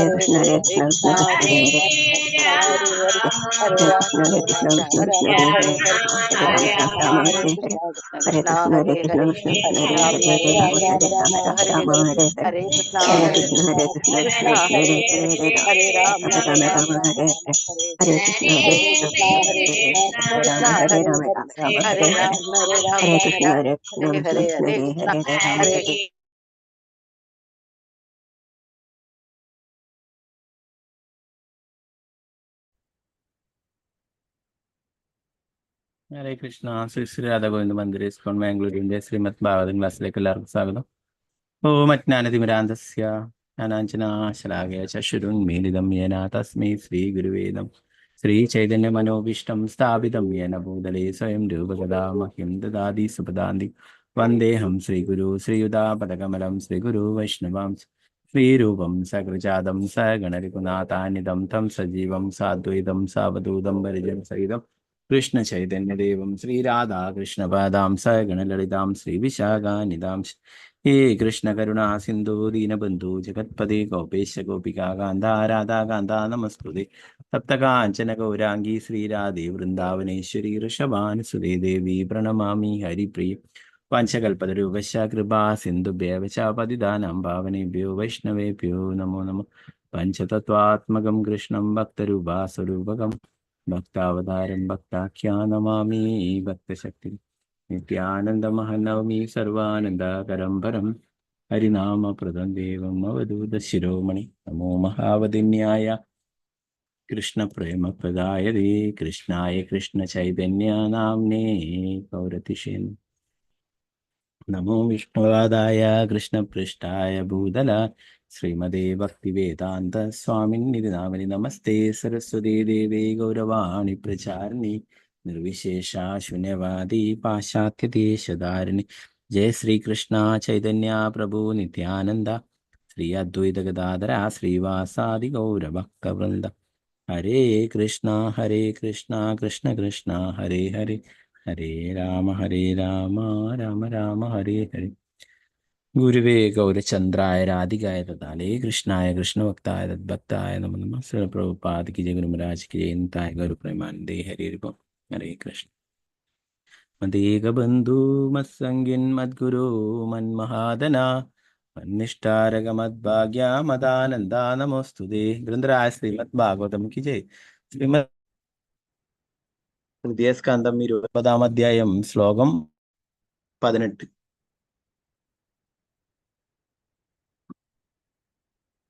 Krishna Hare Krishna Krishna Krishna Hare Hare Hare Krishna Hare Krishna Krishna Krishna Hare Hare Hare Rama Rama Hare Hare Hare Krishna Hare Krishna Krishna Krishna Hare Hare Hare Rama Rama Hare Hare Hare Krishna Hare Krishna Krishna Krishna Hare Hare Hare Rama Rama Hare Hare Hare Krishna Hare Krishna Krishna Hare Hare Hare Rama Rama Hare Hare Hare Krishna Hare Krishna Krishna Krishna Hare Hare Hare Rama Hare ഹരേ കൃഷ്ണ. ശ്രീ ശ്രീ രാധാഗോവിന്ദ മന്ദിർ ഇസ്കോൺ ബാംഗ്ലൂരിന്റെ ശ്രീമദ് ഭാഗവതം ക്ലാസ്സിലേക്ക് എല്ലാവർക്കും സ്വാഗതം. ഓം അജ്ഞാനതിമിരാന്തസ്യ ജ്ഞാനാഞ്ജനാശലാകയ ചക്ഷുരുന്മീലിതം യേന തസ്മൈ ശ്രീ ഗുരുവേദം ശ്രീ ചൈതന്യ മനോഭീഷ്ടം സ്ഥാപിതം യേന ഭൂതലേ സ്വയം രൂപകഥാ മഹ്യം ദദാതി സുപദാന്തി വന്ദേഹം ശ്രീഗുരു ശ്രീയുതാപദകമലം ശ്രീഗുരു വൈഷ്ണവാം ശ്രീരൂപം സകൃജാതം സഗണരികുനാഥാനിതം തം സജീവം സാദ്വൈതം സാവധൂതം പരിജൻ സഹിതം കൃഷ്ണ ചൈതന്യദേവം ശ്രീരാധാകൃഷ്ണപാദാം സഗണലളിതാം ശ്രീവിശാഖാനിതാം ഹേ കൃഷ്ണ കരുണാ സിന്ധു ദീനബന്ധു ജഗത്പദേ ഗോപേശ ഗോപികാ കാന്ത രാധാ കാന്ത നമസ്തുതേ സപ്തകാഞ്ചന ഗൗരാംഗീ ശ്രീരാധേ വൃന്ദാവനേശ്വരി ഋഷഭാനുസുതേ ദേവി പ്രണമാമി ഹരിപ്രിയ പഞ്ചകൽപതരൂപശ കൃപാ സിന്ധുഭ്യവ ച പതിതാനാം പാവനേഭ്യോ വൈഷ്ണവേഭ്യോ നമോ നമഃ. പഞ്ചതത്വാത്മകം കൃഷ്ണം ഭക്തരൂപാസ്വരൂപകം ഭക്താവതാരം ഭക്താഖ്യാനമാമി ഭക്തശക്തി നിത്യാനന്ദമഹനവമി സർവാനന്ദകരം പരം ഹരിനാമപ്രദം ദേവം അവധൂത ശിരോമണി നമോ മഹാവതിന്യായ കൃഷ്ണപ്രേമപ്രദായതേ കൃഷ്ണായ കൃഷ്ണ ചൈതന്യ നാംനേ പൗരതിഷേ നമോ വിഷ്ണുവാദായ കൃഷ്ണപൃഷ്ഠായ ഭൂതല ശ്രീമദേ ഭക്തിവേദാന്ത സ്വാമിന്നിധി നാമനി നമസ്തേ സരസ്വതീ ദേവി ഗൗരവാണി പ്രചാരിണി നിർവിശേഷ ശൂന്യവാദി പാശ്ചാത്യദേശധാരിണി ജയ ശ്രീകൃഷ്ണ ചൈതന്യ പ്രഭു നിത്യാനന്ദ ശ്രീ അദ്വൈത ഗദാധര ശ്രീവാസാദി ഗൗരഭക്തവൃന്ദ. ഹരേ കൃഷ്ണ കൃഷ്ണ കൃഷ്ണ ഹരേ ഹരേ ഹരേ രാമ രാമ രാമ ഹരേ ഹരേ. ഗുരുവേ ഗൗരചന്ദ്രായ രാധികായ തഥാലേ കൃഷ്ണായ കൃഷ്ണഭക്തായ തദ്ഭക്തായ നമോ നമഃ. ശ്രീ പ്രഭുപാദ കി ജയ, ഗുരുമഹാരാജ് കി ജയ. തായ ഗൗര പ്രേമാനന്ദേ ഹരേ രൂപം. ഹരേ കൃഷ്ണ. മദേകബന്ധു മത്സംഗിൻ മദ്ഗുരു മന്മഹാദന മന്നിഷ്ടാരക മദ്ഭാഗ്യ മദാനന്ദ നമോസ്തുതേ. ഗ്രന്ഥരായ ശ്രീമദ് ഭാഗവതം കി ജയ. ശ്രീമദ് ഹൃദയസ്കന്ധം 20 അധ്യായം ശ്ലോകം 18.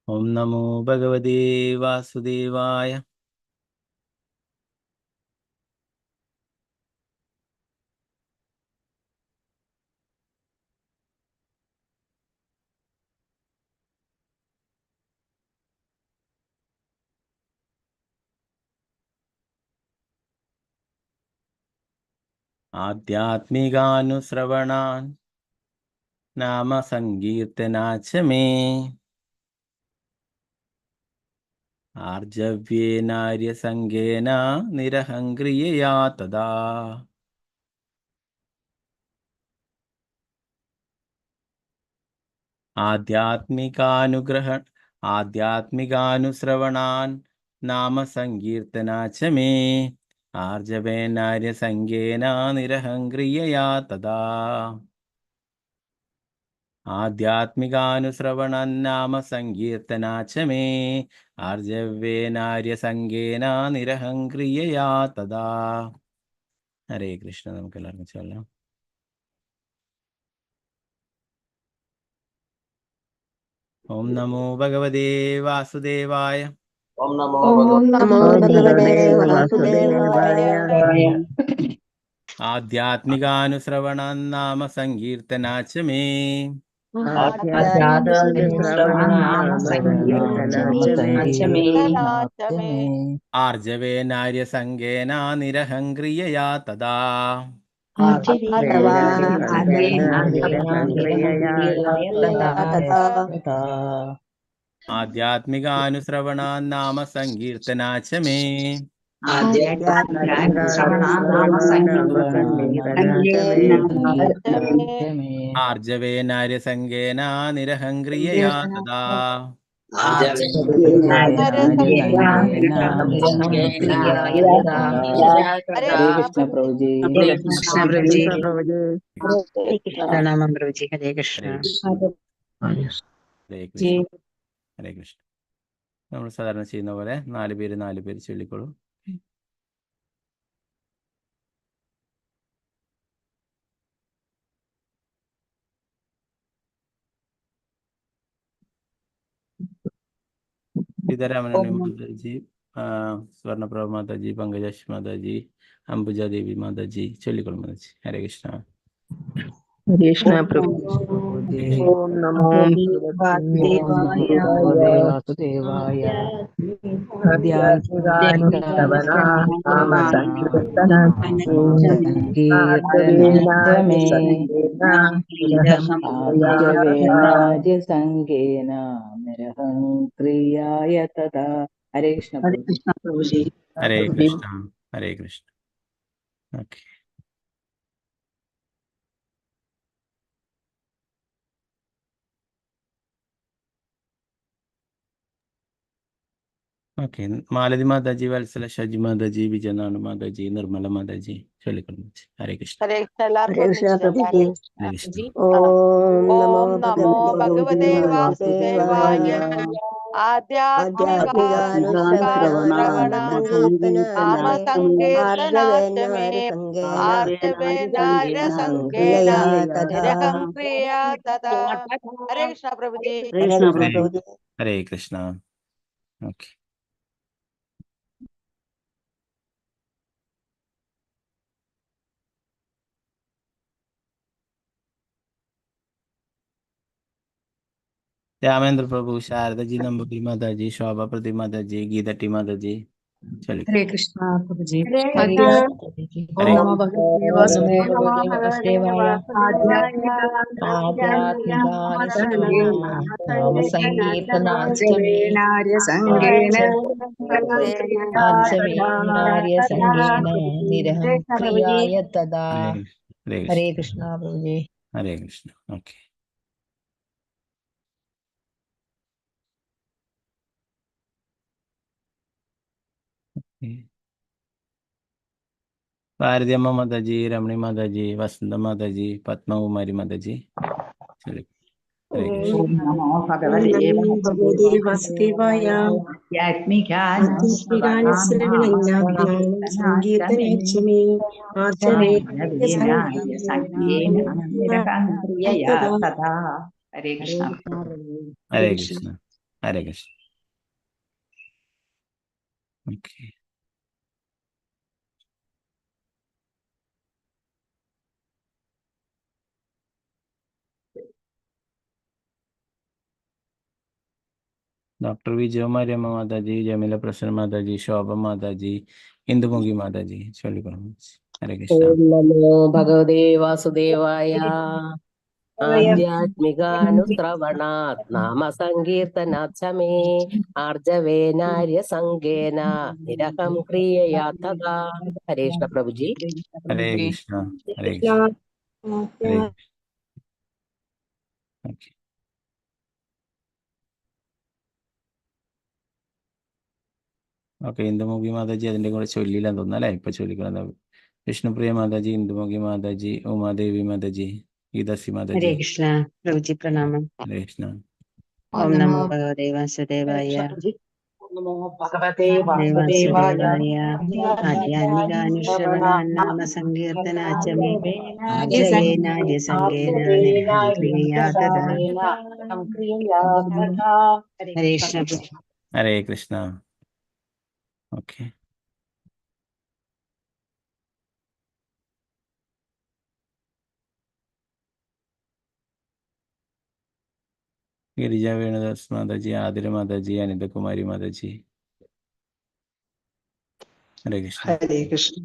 ഓം നമോ ഭഗവതേ വാസുദേവായ. ആധ്യാത്മികാനുശ്രവണാൻ നാമ സങ്കീർത്തനാച്ച മേ ആർജവ്യേനാര്യസംഗേന നിരഹംക്രിയയാ തദാ. ആധ്യാത്മികാനുശ്രവണാൻ നാമ സങ്കീർത്തനാച്ച മേ ആർജവേനാര്യസംഗേന നിരഹംക്രിയയാ തദാ. ആധ്യാത്മികാനുശ്രവണം നാമ സങ്കീർത്തനാച്ച മേ ആർജവേനാര്യസംഗേന നിരഹംക്രിയയാ തദാ. ഹരേ കൃഷ്ണ. നമുക്ക് എല്ലാവർക്കും ചൊല്ലാം. ഓം നമോ ഭഗവതേ വാസുദേവായ. ഓം നമോ ഭഗവതേ വാസുദേവായ. ആധ്യാത്മികാനുശ്രവണം നാമ സങ്കീർത്തനാച്ച മേ ആർജവേനാര്യസംഗേന നിരഹംക്രിയയാ തദാ. ആധ്യാത്മികാനുശ്രവണം നാമ സങ്കീർത്തനാച്ച മേ ആർജവേനാര്യസംഗേന നിരഹംക്രിയയാ തദാ. ഹരേ കൃഷ്ണ പ്രഭുജി. പ്രണാമം പ്രഭുജി. ഹരേ കൃഷ്ണ. ഹരേ കൃഷ്ണ. ഹരേ കൃഷ്ണ. നമ്മൾ സാധാരണ ചെയ്യുന്ന പോലെ 4 പേര് ചൊല്ലിക്കോളൂ. സീതാരാമൻ മാതാജി, സ്വർണപ്രഭ മാതാജി, പങ്കജാക്ഷി മാതാജി, അംബുജ ദേവി മാതാജി ചൊല്ലിക്കോളൂ മാതാജി. ഹരേ കൃഷ്ണ. ഹരേ കൃഷ്ണ പ്രഭു. ഓം നമോ വാസുദേവായ. സംഗേന നിരഹം ക്രിയായ തഥാ. ഹരേ കൃഷ്ണ പ്രഭുജി. ഹരേ കൃഷ്ണ. ഹരേ കൃഷ്ണ. ഓക്കെ. ഓക്കെ. മാലതി മാതാജി, വത്സല ഷജി മാതാജി, വിജയനാണ് മാതാജി, നിർമ്മല മാതാജി ചൊല്ലിക്കോളൂ. ഹരേ കൃഷ്ണ. ഹരേ കൃഷ്ണ പ്രഭുജി. ഹരേ കൃഷ്ണ. ഓം നമോ ഭഗവതേ വാസുദേവായ. ആധ്യാത്മികാനുശ്രവണാമസങ്കീർത്തനാശമേ ആർജവേനാരസംഗേന നിരഹം ക്രിയാ തഥാ. ഹരേ കൃഷ്ണ പ്രഭുജി. ഹരേ കൃഷ്ണ. ഓക്കെ. രാമേന്ദ്ര പ്രഭു, ശാരദജി, നമ്പൂരി മാതാജി, ശോഭ പ്രതി മാതാജി, ഗീതട്ടി മാതാജി ചൊല്ലിക്കോളൂ. ഹരേ കൃഷ്ണ പ്രഭുജി. ഹരേ ഓം നമോ ഭഗവതേ വാസുദേവായ. ആധ്യാത്മികാനുശ്രവണാമസങ്കീർത്തനാശമേ ആർജവേനാര്യസംഗേന നിരഹം ക്രിയായ തഥാ. ഹരേ കൃഷ്ണ പ്രഭുജി. ഹരേ കൃഷ്ണ. ഓക്കെ. ഭാരതിയമ്മ മാതാജി, രമണി മാതാജി, വസന്ത മാതാജി, പത്മകുമാരി മാതാജി ചൊല്ലിക്കോളൂ. ഹരേ കൃഷ്ണ. ഓം നമോ ഭഗവതേ വാസുദേവായ. ആധ്യാത്മികാനുശ്രവണാമസങ്കീർത്തനാശമേ ആർജവേനാര്യസംഗേന നിരഹം ക്രിയയാ തഥാ. ഹരേ കൃഷ്ണ. ഹരേ കൃഷ്ണ. ഹരേ കൃഷ്ണ. ഓക്കെ. ഡോക്ടർ വിജയമാര്യമ്മ മാതാജി, ജമീല പ്രസന്ന മാതാജി, ശോഭ മാതാജി, ഇന്ദുമുഖി മാതാജി ചൊല്ലിക്കോളൂ. ഹരേ കൃഷ്ണ. ഓം നമോ ഭഗവതേ വാസുദേവായ. ആധ്യാത്മികാനുശ്രവണാത് നാമസങ്കീർത്തനാച്ഛമേ ആർജവേനാര്യസംഗേന നിരഹം ക്രിയയാ തഥാ. ഹരേ കൃഷ്ണ പ്രഭുജി. ഹരേ കൃഷ്ണ. ഹരേ കൃഷ്ണ. ഹരേ കൃഷ്ണ. ഓക്കെ. ഓക്കെ. ഇന്ദുമുഖി മാതാജി അതിൻ്റെ കൂടെ ചൊല്ലിയില്ലെന്ന് തോന്നുന്നു അല്ലേ? ഇപ്പൊ ചൊല്ലിക്കണം. വിഷ്ണുപ്രിയ മാതാജി, ഇന്ദുമുഖി മാതാജി, ഉമാദേവി മാതാജി, ഗീതാസി മാതാജി. ഹരേ കൃഷ്ണ പ്രഭുജി. പ്രണാമം. ഹരേ കൃഷ്ണ. ഓം നമോ ഭഗവതേ വാസുദേവായ. നമോ ഭഗവതേ വാസുദേവായ. ആധ്യാത്മികാനുശ്രവണാമസങ്കീർത്തനാശമേ ആർജവേനാര്യസംഗേന നിരഹം ക്രിയയാ തഥാ. ഹരേ കൃഷ്ണ. ഹരേ കൃഷ്ണ. ഓക്കെ. ഗിരിജ വേണുദാസ് മാതാജി, ആതിര മാതാജി, അനിതകുമാരി മാതാജി. ഹരേ കൃഷ്ണ. ഹരേ കൃഷ്ണ.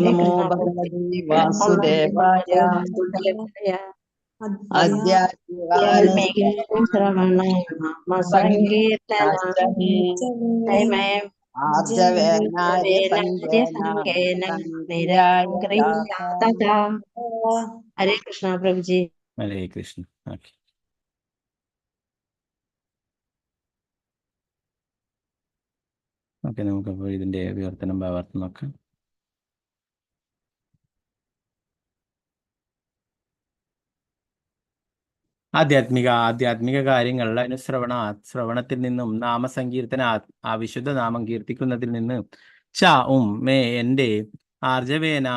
നമോ ഭഗവതേ വാസുദേവായ. ആധ്യാത്മികാനുശ്രവണാമസങ്കീർത്തനാശമേ ആർജവേനാര്യസംഗേന തഥാ. ഹരേ കൃഷ്ണ പ്രഭുജി. ഹരേ കൃഷ്ണ. ഓക്കെ. ഓക്കെ, നമുക്കപ്പോൾ ഇതിൻ്റെ വിവർത്തനം ഭാവാർത്ഥം നോക്കാം. ആധ്യാത്മിക കാര്യങ്ങൾ ശ്രവണത്തിൽ നിന്നും നാമസങ്കീർത്തന വിശുദ്ധ നാമം കീർത്തിക്കുന്നതിൽ നിന്ന് മേ എൻ്റെ ആർജവേന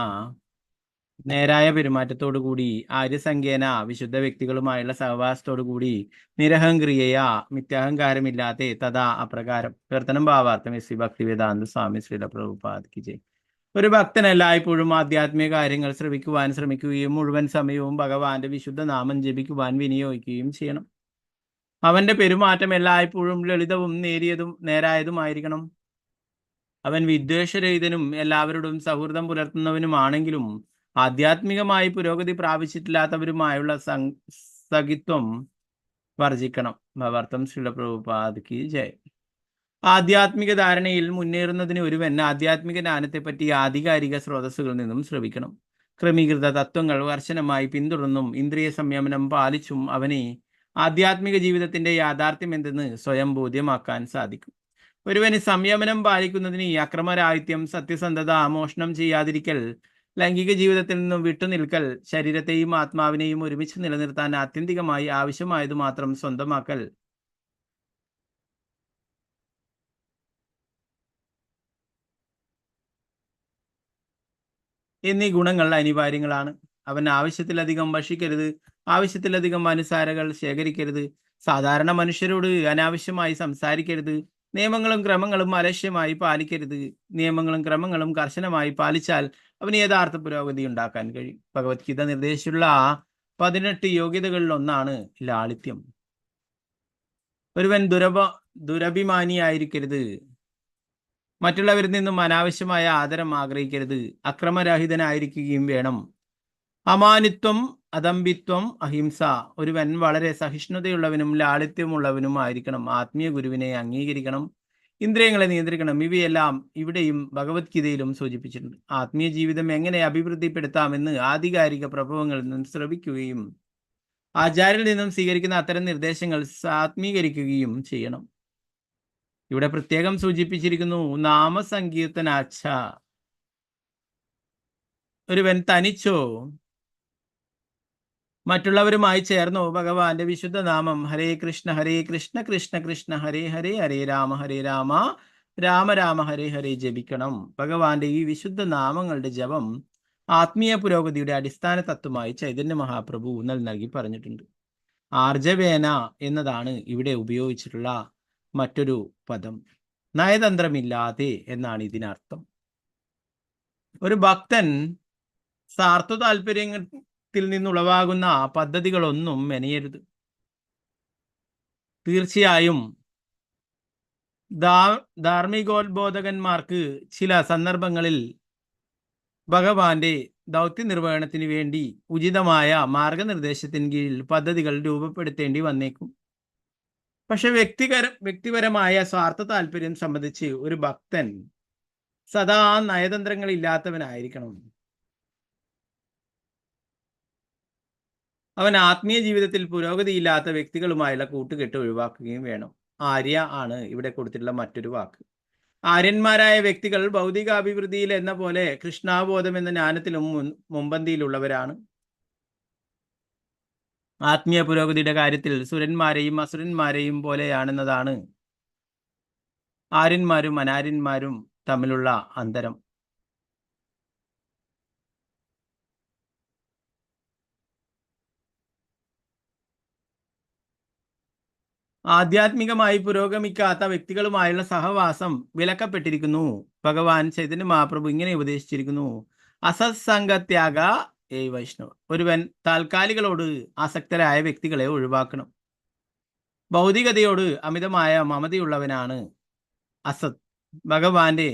നേരായ പെരുമാറ്റത്തോടു കൂടി ആര്യസംഖ്യേന വിശുദ്ധ വ്യക്തികളുമായുള്ള സഹവാസത്തോടു കൂടി നിരഹംക്രിയയാ മിഥ്യാഹങ്കാരമില്ലാതെ തഥാ അപ്രകാരം. കീർത്തനം ഭാവാർത്ഥം ശ്രീ ഭക്തിവേദാന്ത സ്വാമി ശ്രീല പ്രഭുപാദ് ജയ്. ഒരു ഭക്തൻ എല്ലായ്പ്പോഴും ആധ്യാത്മിക കാര്യങ്ങൾ ശ്രവിക്കുവാൻ ശ്രമിക്കുകയും മുഴുവൻ സമയവും ഭഗവാന്റെ വിശുദ്ധ നാമം ജപിക്കുവാൻ വിനിയോഗിക്കുകയും ചെയ്യണം. അവന്റെ പെരുമാറ്റം എല്ലായ്പ്പോഴും ലളിതവും നേരായതുമായിരിക്കണം. അവൻ വിദ്വേഷരഹിതനും എല്ലാവരോടും സൗഹൃദം പുലർത്തുന്നവനുമാണെങ്കിലും ആധ്യാത്മികമായി പുരോഗതി പ്രാപിച്ചിട്ടില്ലാത്തവരുമായുള്ള സഖിത്വം വർജിക്കണം. ഭാവാർത്ഥം ശ്രീല പ്രഭുപാദ് കി ജയ്. ആധ്യാത്മിക ധാരണയിൽ മുന്നേറുന്നതിന് ഒരുവൻ ആധ്യാത്മിക ജ്ഞാനത്തെപ്പറ്റി ആധികാരിക സ്രോതസ്സുകളിൽ നിന്നും ശ്രവിക്കണം. ക്രമീകൃത തത്വങ്ങൾ കർശനമായി പിന്തുടർന്നും ഇന്ദ്രിയ സംയമനം പാലിച്ചും അവനെ ആധ്യാത്മിക ജീവിതത്തിന്റെ യാഥാർത്ഥ്യം എന്തെന്ന് സ്വയം ബോധ്യമാക്കാൻ സാധിക്കും. ഒരുവന് സംയമനം പാലിക്കുന്നതിന് അക്രമരാഹിത്യം, സത്യസന്ധത, മോഷണം ചെയ്യാതിരിക്കൽ, ലൈംഗിക ജീവിതത്തിൽ നിന്നും വിട്ടുനിൽക്കൽ, ശരീരത്തെയും ആത്മാവിനെയും ഒരുമിച്ച് നിലനിർത്താൻ ആത്യന്തികമായി ആവശ്യമായത് മാത്രം സ്വന്തമാക്കൽ എന്നീ ഗുണങ്ങൾ അനിവാര്യങ്ങളാണ്. അവൻ ആവശ്യത്തിലധികം ഭക്ഷിക്കരുത്, ആവശ്യത്തിലധികം അനുസാരകൾ ശേഖരിക്കരുത്, സാധാരണ മനുഷ്യരോട് അനാവശ്യമായി സംസാരിക്കരുത്, നിയമങ്ങളും ക്രമങ്ങളും അലക്ഷ്യമായി പാലിക്കരുത്. നിയമങ്ങളും ക്രമങ്ങളും കർശനമായി പാലിച്ചാൽ അവന് യഥാർത്ഥ പുരോഗതി ഉണ്ടാക്കാൻ കഴിയും. ഭഗവത്ഗീത നിർദ്ദേശിച്ചുള്ള 18 യോഗ്യതകളിൽ ഒന്നാണ് ലാളിത്യം. ഒരുവൻ ദുരഭിമാനിയായിരിക്കരുത്, മറ്റുള്ളവരിൽ നിന്നും അനാവശ്യമായ ആദരം ആഗ്രഹിക്കരുത്, അക്രമരഹിതനായിരിക്കുകയും വേണം. അമാനിത്വം, അദംബിത്വം, അഹിംസ. ഒരുവൻ വളരെ സഹിഷ്ണുതയുള്ളവനും ലാളിത്യമുള്ളവനും ആയിരിക്കണം. ആത്മീയ ഗുരുവിനെ അംഗീകരിക്കണം, ഇന്ദ്രിയങ്ങളെ നിയന്ത്രിക്കണം. ഇവയെല്ലാം ഇവിടെയും ഭഗവത്ഗീതയിലും സൂചിപ്പിച്ചിട്ടുണ്ട്. ആത്മീയ ജീവിതം എങ്ങനെ അഭിവൃദ്ധിപ്പെടുത്താമെന്ന് ആധികാരിക പ്രഭവങ്ങളിൽ നിന്നും ശ്രവിക്കുകയും ആചാര്യരിൽ നിന്നും സ്വീകരിക്കുന്ന അത്തരം നിർദ്ദേശങ്ങൾ ആത്മീകരിക്കുകയും ചെയ്യണം. ഇവിടെ പ്രത്യേകം സൂചിപ്പിച്ചിരിക്കുന്നു നാമസങ്കീർത്തനാച്ഛ. ഒരുവൻ തനിച്ചോ മറ്റുള്ളവരുമായി ചേർന്നോ ഭഗവാന്റെ വിശുദ്ധ നാമം ഹരേ കൃഷ്ണ കൃഷ്ണ കൃഷ്ണ ഹരേ ഹരേ ഹരേ രാമ രാമ രാമ ഹരേ ഹരേ ജപിക്കണം. ഭഗവാന്റെ ഈ വിശുദ്ധ നാമങ്ങളുടെ ജപം ആത്മീയ പുരോഗതിയുടെ അടിസ്ഥാന തത്വമായി ചൈതന്യ മഹാപ്രഭു ഊന്നൽ നൽകി പറഞ്ഞിട്ടുണ്ട്. ആർജവേന എന്നതാണ് ഇവിടെ ഉപയോഗിച്ചിട്ടുള്ള മറ്റൊരു പദം. നയതന്ത്രമില്ലാതെ എന്നാണ് ഇതിനർത്ഥം. ഒരു ഭക്തൻ സ്വാർത്ഥ താല്പര്യത്തിൽ നിന്നുളവാകുന്ന പദ്ധതികളൊന്നും മെനയരുത്. തീർച്ചയായും ധാർമ്മികോത്ബോധകന്മാർക്ക് ചില സന്ദർഭങ്ങളിൽ ഭഗവാന്റെ ദൗത്യ നിർവഹണത്തിന് വേണ്ടി ഉചിതമായ മാർഗനിർദ്ദേശത്തിന് കീഴിൽ പദ്ധതികൾ രൂപപ്പെടുത്തേണ്ടി വന്നേക്കും. പക്ഷെ വ്യക്തിപരമായ സ്വാർത്ഥ താല്പര്യം സംബന്ധിച്ച് ഒരു ഭക്തൻ സദാ നയതന്ത്രങ്ങളില്ലാത്തവനായിരിക്കണം. അവൻ ആത്മീയ ജീവിതത്തിൽ പുരോഗതിയില്ലാത്ത വ്യക്തികളുമായുള്ള കൂട്ടുകെട്ട് ഒഴിവാക്കുകയും വേണം. ആര്യ ആണ് ഇവിടെ കൊടുത്തിട്ടുള്ള മറ്റൊരു വാക്ക്. ആര്യന്മാരായ വ്യക്തികൾ ഭൗതികാഭിവൃദ്ധിയിൽ എന്ന പോലെ കൃഷ്ണാബോധം എന്ന ജ്ഞാനത്തിലും മുമ്പന്തിയിലുള്ളവരാണ്. ആത്മീയ പുരോഗതിയുടെ കാര്യത്തിൽ സുരന്മാരെയും അസുരന്മാരെയും പോലെയാണെന്നതാണ് ആര്യന്മാരും അനാര്യന്മാരും തമ്മിലുള്ള അന്തരം. ആധ്യാത്മികമായി പുരോഗമിക്കാത്ത വ്യക്തികളുമായുള്ള സഹവാസം വിലക്കപ്പെട്ടിരിക്കുന്നു. ഭഗവാൻ ചൈതന്യ മഹാപ്രഭു ഇങ്ങനെ ഉപദേശിച്ചിരിക്കുന്നു: അസത്സംഗത്യാഗ വൈഷ്ണവ. ഒരുവൻ താൽക്കാലികളോട് ആസക്തരായ വ്യക്തികളെ ഒഴിവാക്കണം. ഭൗതികതയോട് അമിതമായ മമതയുള്ളവനാണ് അസത്. ഭഗവാന്റെ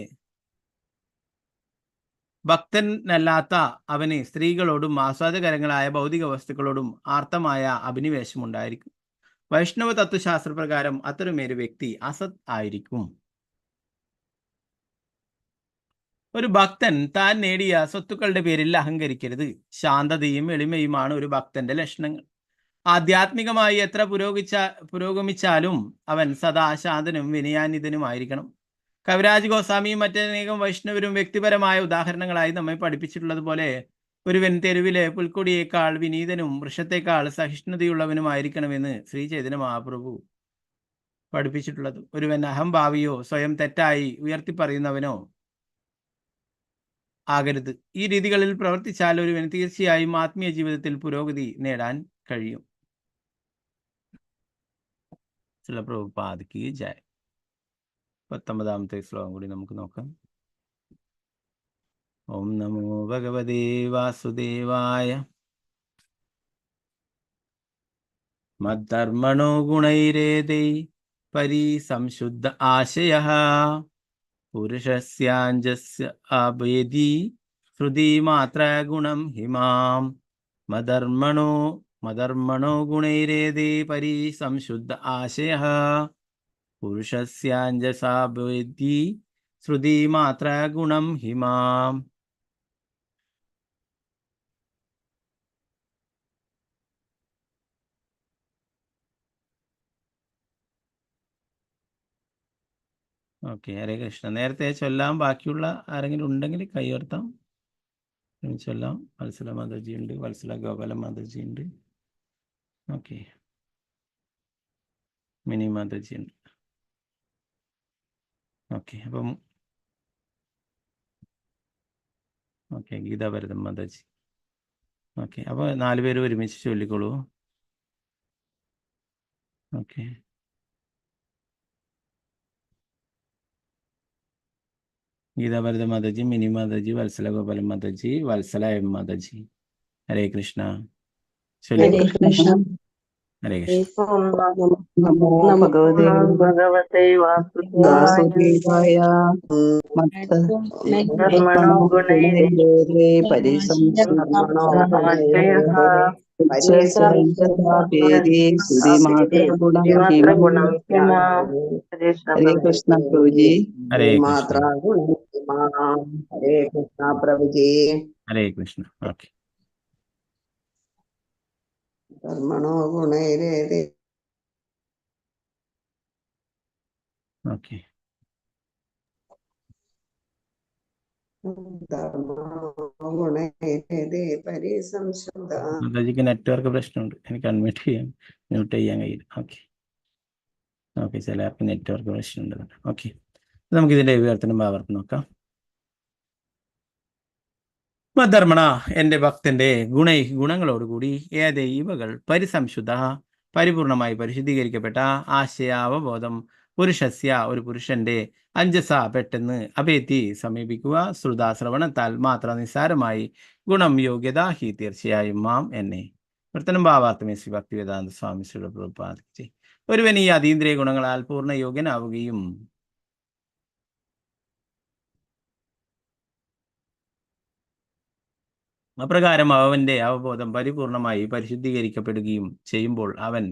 ഭക്തനല്ലാത്ത അവന് സ്ത്രീകളോടും ആസ്വാദകരങ്ങളായ ഭൗതിക വസ്തുക്കളോടും ആർത്തമായ അഭിനിവേശമുണ്ടായിരിക്കും. വൈഷ്ണവ തത്വശാസ്ത്രപ്രകാരം അത്തരമൊരു വ്യക്തി അസത് ആയിരിക്കും. ഒരു ഭക്തൻ താൻ നേടിയ സ്വത്തുക്കളുടെ പേരിൽ അഹങ്കരിക്കരുത്. ശാന്തതയും എളിമയുമാണ് ഒരു ഭക്തന്റെ ലക്ഷണങ്ങൾ. ആധ്യാത്മികമായി എത്ര പുരോഗമിച്ചാലും അവൻ സദാ ശാന്തനും വിനയാന്വിതനുമായിരിക്കണം. കവിരാജ് ഗോസ്വാമിയും മറ്റനേകം വൈഷ്ണവരും വ്യക്തിപരമായ ഉദാഹരണങ്ങളായി നമ്മെ പഠിപ്പിച്ചിട്ടുള്ളതുപോലെ ഒരുവൻ തെരുവിലെ പുൽക്കൊടിയേക്കാൾ വിനീതനും വൃക്ഷത്തേക്കാൾ സഹിഷ്ണുതയുള്ളവനുമായിരിക്കണമെന്ന് ശ്രീ ചൈതന്യ മഹാപ്രഭു പഠിപ്പിച്ചിട്ടുള്ളത്. ഒരുവൻ അഹംഭാവിയോ സ്വയം തെറ്റായി ഉയർത്തിപ്പറയുന്നവനോ ആകരുത്. ഈ രീതികളിൽ പ്രവർത്തിച്ചാൽ ഒരുവന് തീർച്ചയായും ആത്മീയ ജീവിതത്തിൽ പുരോഗതി നേടാൻ കഴിയും. പ്രഭുപാദ് ജയ. 19ാമത്തെ ശ്ലോകം കൂടി നമുക്ക് നോക്കാം. ഓം നമോ ഭഗവതേ വാസുദേവായ. മദ്ധർമ്മണോ ഗുണൈരേതൈ പരിസംശുദ്ധ ആശയഃ പുരുഷസ്യാഞ്ജസ്യ അഭേദി ശ്രുതി മാത്ര ഗുണം ഹിമാം. മധർമ്മണോ ഗുണൈരേതൈ പരിസംശുദ്ധ ആശയഃ പുരുഷസ്യാഞ്ജസാഭേദി ശ്രുതി മാത്ര ഗുണം ഹിമാം. ഓക്കെ, ഹരേ കൃഷ്ണ. നേരത്തെ ചൊല്ലാം, ബാക്കിയുള്ള ആരെങ്കിലും ഉണ്ടെങ്കിൽ കൈ ഉയർത്താം. ചൊല്ലാം. വത്സല മാതാജി ഉണ്ട്, വത്സല ഗോപാല മാതാജി ഉണ്ട്. ഓക്കെ, മിനി മാതാജി ഉണ്ട്. ഓക്കെ, അപ്പം ഓക്കെ, ഗീതാഭരതം മാതാജി. ഓക്കെ, അപ്പോൾ 4 പേര് ഒരുമിച്ച് ചൊല്ലിക്കോളൂ. ഓക്കെ, ഗീതാഭരത മാതാജി, മിനി മാതാജി, വത്സല ഗോപാല മാതാജി, വത്സല എം മാതാജി. ഹരേ കൃഷ്ണ. ഹരേ കൃഷ്ണ. ഹരേ കൃഷ്ണ. നമോ ഭഗവതേ വാസുദേവായ. ധർമ്മണോ ഗുണൈരേതൈ ഗുണം ഹിമാം. ഹരേ കൃഷ്ണ പ്രഭുജി. ഹരേ കൃഷ്ണ. ഹരേ കൃഷ്ണ പ്രഭുജി. ഹരേ കൃഷ്ണ. ഓക്കെ, ധർമ്മണോ ഗുണൈരേതൈ. ഓക്കെ, മാതാജിക്ക് നെറ്റ്വർക്ക് പ്രശ്നമുണ്ട്. എനിക്ക് അൺമ്യൂട്ട് ചെയ്യാൻ, മ്യൂട്ട് ചെയ്യാൻ കഴിയില്ല. ഓക്കെ ഓക്കെ, ചിലർക്ക് നെറ്റ്വർക്ക് പ്രശ്നമുണ്ട്. ഓക്കെ, നമുക്ക് ഇതിൻ്റെ വിവർത്തനം ഭാവാർത്ഥം നോക്കാം. മധർമ്മണ, എൻ്റെ ഭക്തന്റെ ഗുണങ്ങളോടുകൂടി ഏതേ ഇവകൾ പരിസംശുദ്ധ, പരിപൂർണമായി പരിശുദ്ധീകരിക്കപ്പെട്ട ആശയാവബോധം പുരുഷസ്യ, ഒരു പുരുഷന്റെ അഞ്ജസ, പെട്ടെന്ന് അഭേത്തി, സമീപിക്കുക, ശ്രുതാശ്രവണത്താൽ മാത്ര നിസ്സാരമായി ഗുണം യോഗ്യത ഹി, തീർച്ചയായും മാം, എന്നെ. വർത്തനം ഭാവാർത്ഥമേ ശ്രീ ഭക്തിവേദാന്ത സ്വാമി ശ്രീ പ്രഭുപാദിക്ക്. ഒരുവൻ ഈ അതീന്ദ്രിയ ഗുണങ്ങളാൽ പൂർണ്ണ യോഗ്യനാവുകയും അപ്രകാരം അവന്റെ അവബോധം പരിപൂർണമായി പരിശുദ്ധീകരിക്കപ്പെടുകയും ചെയ്യുമ്പോൾ അവൻ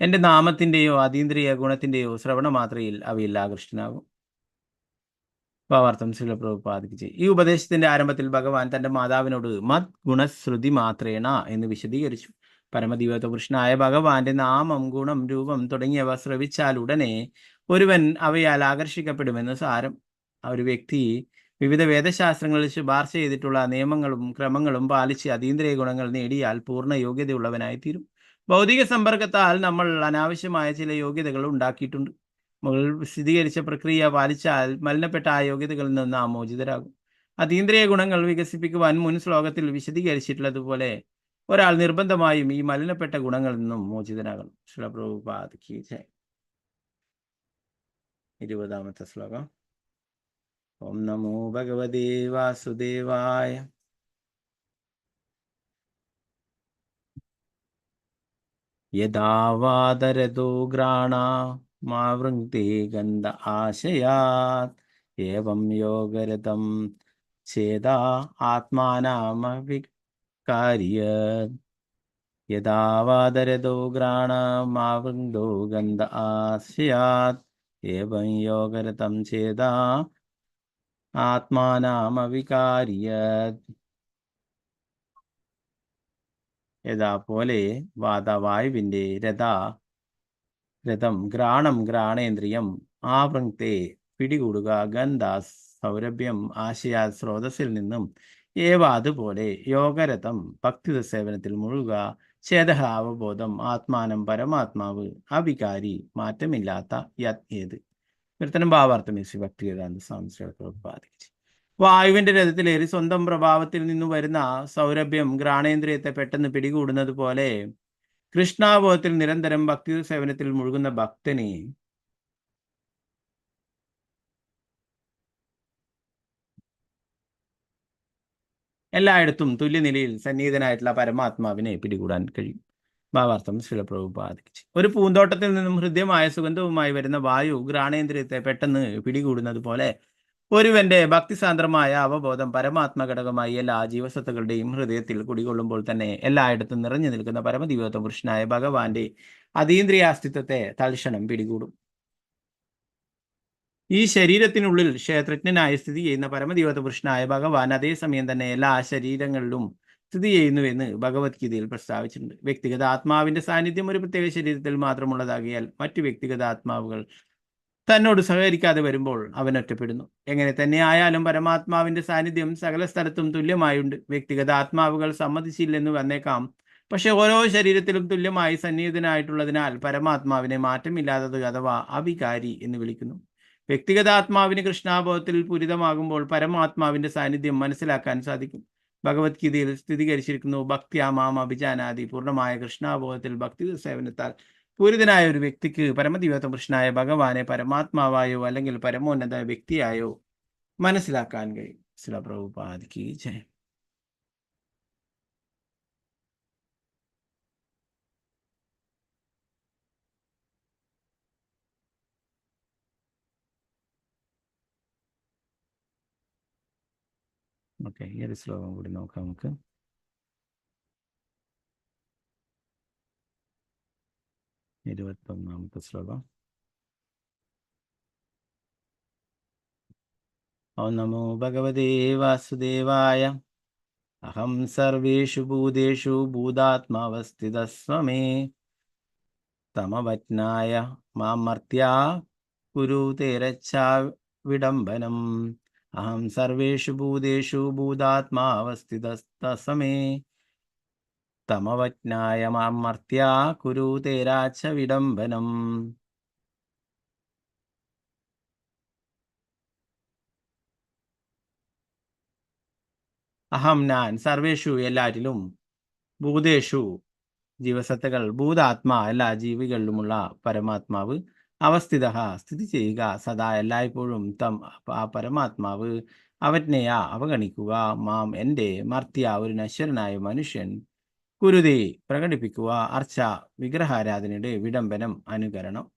എൻ്റെ നാമത്തിൻ്റെയോ അതീന്ദ്രിയ ഗുണത്തിൻ്റെയോ ശ്രവണ മാത്രയിൽ അവയിൽ ആകൃഷ്ടനാകും. ഭാവാർത്ഥം ശ്രീല പ്രഭുപാദിക്ക്. ഈ ഉപദേശത്തിന്റെ ആരംഭത്തിൽ ഭഗവാൻ തന്റെ മാതാവിനോട് മത് ഗുണശ്രുതി മാത്രേണ എന്ന് വിശദീകരിച്ചു. പരമദിവ്യത്വ പുരുഷനായ ഭഗവാന്റെ നാമം, ഗുണം, രൂപം തുടങ്ങിയവ ശ്രവിച്ചാൽ ഉടനെ ഒരുവൻ അവയാൽ ആകർഷിക്കപ്പെടുമെന്ന് സാരം. ഒരു വ്യക്തി വിവിധ വേദശാസ്ത്രങ്ങളിൽ ശുപാർശ ചെയ്തിട്ടുള്ള നിയമങ്ങളും ക്രമങ്ങളും പാലിച്ച് അതീന്ദ്രിയ ഗുണങ്ങൾ നേടിയാൽ പൂർണ്ണ യോഗ്യതയുള്ളവനായി തീരും. ഭൗതിക സമ്പർക്കത്താൽ നമ്മൾ അനാവശ്യമായ ചില യോഗ്യതകൾ ഉണ്ടാക്കിയിട്ടുണ്ട്. മുകളിൽ വിശദീകരിച്ച പ്രക്രിയ പാലിച്ചാൽ മലിനപ്പെട്ട ആ യോഗ്യതകളിൽ നിന്ന് നാം മോചിതരാകും. അതീന്ദ്രിയ ഗുണങ്ങൾ വികസിപ്പിക്കുവാൻ മുൻ ശ്ലോകത്തിൽ വിശദീകരിച്ചിട്ടുള്ളതുപോലെ ഒരാൾ നിർബന്ധമായും ഈ മലിനപ്പെട്ട ഗുണങ്ങളിൽ നിന്നും മോചിതനാകണം. ശ്രീല പ്രഭുപാദ് കി ജയ്. 20ാമത്തെ ശ്ലോകം. ഓം നമോ ഭഗവതേ വാസുദേവായ. യഥാവാദരതോ ഘ്രാണ മാവൃങ്ക്തേ ഗന്ധ ആശയാത് ഏവം യോഗരതം ചേതാ ആത്മാനാമവികാര്യത്. യഥാവാദരതോ ഘ്രാണ മാവൃങ്ക്തോ ഗന്ധ ആശയാത് ഏവം യോഗരതം ചേതാ ആത്മാനാമവികാര്യത്. യഥാ പോലെ വായുവിൻ്റെ രഥം ഘ്രാണം ഘ്രാണേന്ദ്രിയം ആവൃങ്ക്തേ പിടികൂടുക. ഗന്ധാസ് സൗരഭ്യം ആശയാ സ്രോതസ്സിൽ നിന്നും ഏവ അതുപോലെ. യോഗരഥം ഭക്തിത സേവനത്തിൽ മുഴുക. ചേതഹ അവബോധം. ആത്മാനം പരമാത്മാവ്. അവികാരി മാറ്റമില്ലാത്ത യത് ഏത്. കീർത്തനം ഭാവാർത്ഥം ശ്രീ ഭക്തിവേദാന്ത സ്വാമി പ്രഭുപാദിച്ചു. വായുവിന്റെ രഥത്തിലേറി സ്വന്തം പ്രഭാവത്തിൽ നിന്നു വരുന്ന സൗരഭ്യം ഘ്രാണേന്ദ്രിയത്തെ പെട്ടെന്ന് പിടികൂടുന്നത് പോലെ കൃഷ്ണാബോധത്തിൽ നിരന്തരം ഭക്തി സേവനത്തിൽ മുഴുകുന്ന ഭക്തനെ എല്ലായിടത്തും തുല്യനിലയിൽ സന്നിഹിതനായിട്ടുള്ള പരമാത്മാവിനെ പിടികൂടാൻ കഴിയും. ഭാവാർത്ഥം ശിലപ്രഭുപാദിച്ചു. ഒരു പൂന്തോട്ടത്തിൽ നിന്നും ഹൃദ്യമായ സുഗന്ധവുമായി വരുന്ന വായു ഘ്രാണേന്ദ്രിയത്തെ പെട്ടെന്ന് പിടികൂടുന്നത് പോലെ ഒരുവന്റെ ഭക്തിസാന്ദ്രമായ അവബോധം പരമാത്മ ഘടകമായി എല്ലാ ജീവസത്തകളുടെയും ഹൃദയത്തിൽ കുടികൊള്ളുമ്പോൾ തന്നെ എല്ലായിടത്തും നിറഞ്ഞു നിൽക്കുന്ന പരമദിവ്യത്വ പുരുഷനായ ഭഗവാന്റെ അതീന്ദ്രിയാസ്തിത്വത്തെ തൽക്ഷണം പിടികൂടും. ഈ ശരീരത്തിനുള്ളിൽ ക്ഷേത്രജ്ഞനായി സ്ഥിതി ചെയ്യുന്ന പരമദിവ്യത്വ പുരുഷനായ ഭഗവാൻ അതേസമയം തന്നെ എല്ലാ ശരീരങ്ങളിലും സ്ഥിതി ചെയ്യുന്നുവെന്ന് ഭഗവത്ഗീതയിൽ പ്രസ്താവിച്ചിട്ടുണ്ട്. വ്യക്തിഗത ആത്മാവിന്റെ സാന്നിധ്യം ഒരു പ്രത്യേക ശരീരത്തിൽ മാത്രമുള്ളതാകിയാൽ മറ്റു വ്യക്തിഗത ആത്മാവുകൾ തന്നോട് സഹകരിക്കാതെ വരുമ്പോൾ അവൻ ഒറ്റപ്പെടുന്നു. എങ്ങനെ തന്നെ ആയാലും പരമാത്മാവിന്റെ സാന്നിധ്യം സകല സ്ഥലത്തും തുല്യമായുണ്ട്. വ്യക്തിഗത ആത്മാവുകൾ സമ്മതിച്ചില്ലെന്ന് വന്നേക്കാം. പക്ഷെ ഓരോ ശരീരത്തിലും തുല്യമായി സന്നിഹിതനായിട്ടുള്ളതിനാൽ പരമാത്മാവിനെ മാറ്റമില്ലാത്തത് അഥവാ അവികാരി എന്ന് വിളിക്കുന്നു. വ്യക്തിഗത ആത്മാവിന് കൃഷ്ണാബോധത്തിൽ പൂരിതമാകുമ്പോൾ പരമാത്മാവിന്റെ സാന്നിധ്യം മനസ്സിലാക്കാൻ സാധിക്കും. ഭഗവത്ഗീതയിൽ സ്ഥിരീകരിച്ചിരിക്കുന്നു, ഭക്ത്യാ മാം അഭിജാനാദി. പൂർണ്ണമായ കൃഷ്ണാബോധത്തിൽ ഭക്തി സേവനത്താൽ പൂരിതനായ ഒരു വ്യക്തിക്ക് പരമദിവ്യത്വ പുരുഷനായ ഭഗവാനെ പരമാത്മാവായോ അല്ലെങ്കിൽ പരമോന്നത വ്യക്തിയായോ മനസ്സിലാക്കാൻ കഴിയും. ശ്രീ പ്രഭുപാദിക്ക് ജയം. ഓക്കെ, ഈ ഒരു ശ്ലോകം കൂടി നോക്കാം നമുക്ക്. ഇരുപത്തൊന്നാമത്തെ ശ്ലോകം. ഓം നമോ ഭഗവതേ വാസുദേവായ. അഹം സർവേഷു ഭൂതേഷു ഭൂതാത്മാവസ്ഥിതസ്വമേ. തമവജ്ഞായ മാമർത്യാ കുരുതേരച്ഛാ വിഡംബനം. അഹം സർവേഷു ഭൂതേഷു ഭൂതാത്മാവസ്ഥിതസ്തമേ. തമവജ്ഞായ മാമർത്യാ കുരുതേരാച്ഛ വിഡംബനം. അഹം ഞാൻ, സർവേഷു എല്ലാറ്റിലും, ഭൂതേഷു ജീവസത്തകൾ, ഭൂതാത്മാ എല്ലാ ജീവികളിലുമുള്ള പരമാത്മാവ്, അവസ്ഥിത സ്ഥിതി ചെയ്യുക, സദാ എല്ലായ്പ്പോഴും, തം ആ പരമാത്മാവ്, അവജ്ഞയ അവഗണിക്കുക, മാം എൻ്റെ, മർത്യ ഒരു നശ്വരനായ മനുഷ്യൻ, കുരുതി പ്രകടിപ്പിക്കുക, അർച്ച വിഗ്രഹാരാധനയുടെ, വിഡംബനം അനുകരണം.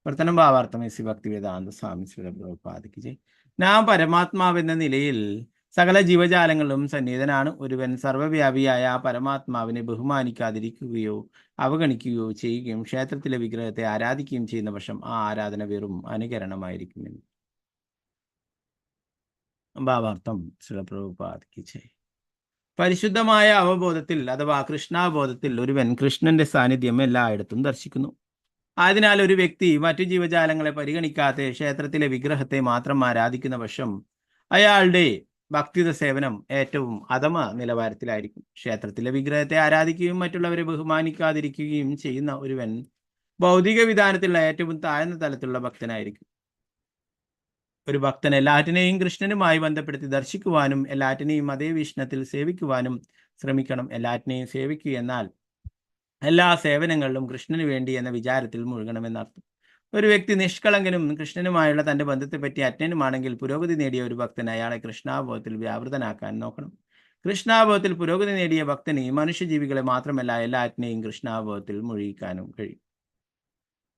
വർത്തനം ഭാവാർത്ഥം ശ്രീ ഭക്തിവേദാന്ത സ്വാമി പ്രഭുപാദിക്ക്. നാം പരമാത്മാവെന്ന നിലയിൽ സകല ജീവജാലങ്ങളിലും സന്നിഹിതനാണ്. ഒരുവൻ സർവ്വവ്യാപിയായ പരമാത്മാവിനെ ബഹുമാനിക്കാതിരിക്കുകയോ അവഗണിക്കുകയോ ചെയ്യുകയും ക്ഷേത്രത്തിലെ വിഗ്രഹത്തെ ആരാധിക്കുകയും ചെയ്യുന്ന പക്ഷം ആ ആരാധന വെറും അനുകരണമായിരിക്കുമെന്ന്. ഭാവാർത്ഥം ശ്രീ പ്രഭുപാദിക്ക്. പരിശുദ്ധമായ അവബോധത്തിൽ അഥവാ കൃഷ്ണാബോധത്തിൽ ഒരുവൻ കൃഷ്ണന്റെ സാന്നിധ്യം എല്ലായിടത്തും ദർശിക്കുന്നു. ആയതിനാൽ ഒരു വ്യക്തി മറ്റു ജീവജാലങ്ങളെ പരിഗണിക്കാതെ ക്ഷേത്രത്തിലെ വിഗ്രഹത്തെ മാത്രം ആരാധിക്കുന്ന പക്ഷം അയാളുടെ ഭക്തിത സേവനം ഏറ്റവും അധമ നിലവാരത്തിലായിരിക്കും. ക്ഷേത്രത്തിലെ വിഗ്രഹത്തെ ആരാധിക്കുകയും മറ്റുള്ളവരെ ബഹുമാനിക്കാതിരിക്കുകയും ചെയ്യുന്ന ഒരുവൻ ഭൗതിക വിധാനത്തിലുള്ള ഏറ്റവും താഴ്ന്ന തലത്തിലുള്ള ഭക്തനായിരിക്കും. ഒരു ഭക്തൻ എല്ലാറ്റിനെയും കൃഷ്ണനുമായി ബന്ധപ്പെടുത്തി ദർശിക്കുവാനും എല്ലാറ്റിനെയും അതേ വീക്ഷണത്തിൽ സേവിക്കുവാനും ശ്രമിക്കണം. എല്ലാറ്റിനെയും സേവിക്കുക എന്നാൽ എല്ലാ സേവനങ്ങളിലും കൃഷ്ണന് വേണ്ടി എന്ന വിചാരത്തിൽ മുഴുകണമെന്നർത്ഥം. ഒരു വ്യക്തി നിഷ്കളങ്കനും കൃഷ്ണനുമായുള്ള തന്റെ ബന്ധത്തെപ്പറ്റി അജ്ഞനുമാണെങ്കിൽ പുരോഗതി നേടിയ ഒരു ഭക്തൻ അയാളെ കൃഷ്ണാബോധത്തിൽ വ്യാപൃതനാക്കാൻ നോക്കണം. കൃഷ്ണാബോധത്തിൽ പുരോഗതി നേടിയ ഭക്തന് മനുഷ്യജീവികളെ മാത്രമല്ല എല്ലാറ്റിനെയും കൃഷ്ണാബോധത്തിൽ മുഴുകിക്കാനും കഴിയും.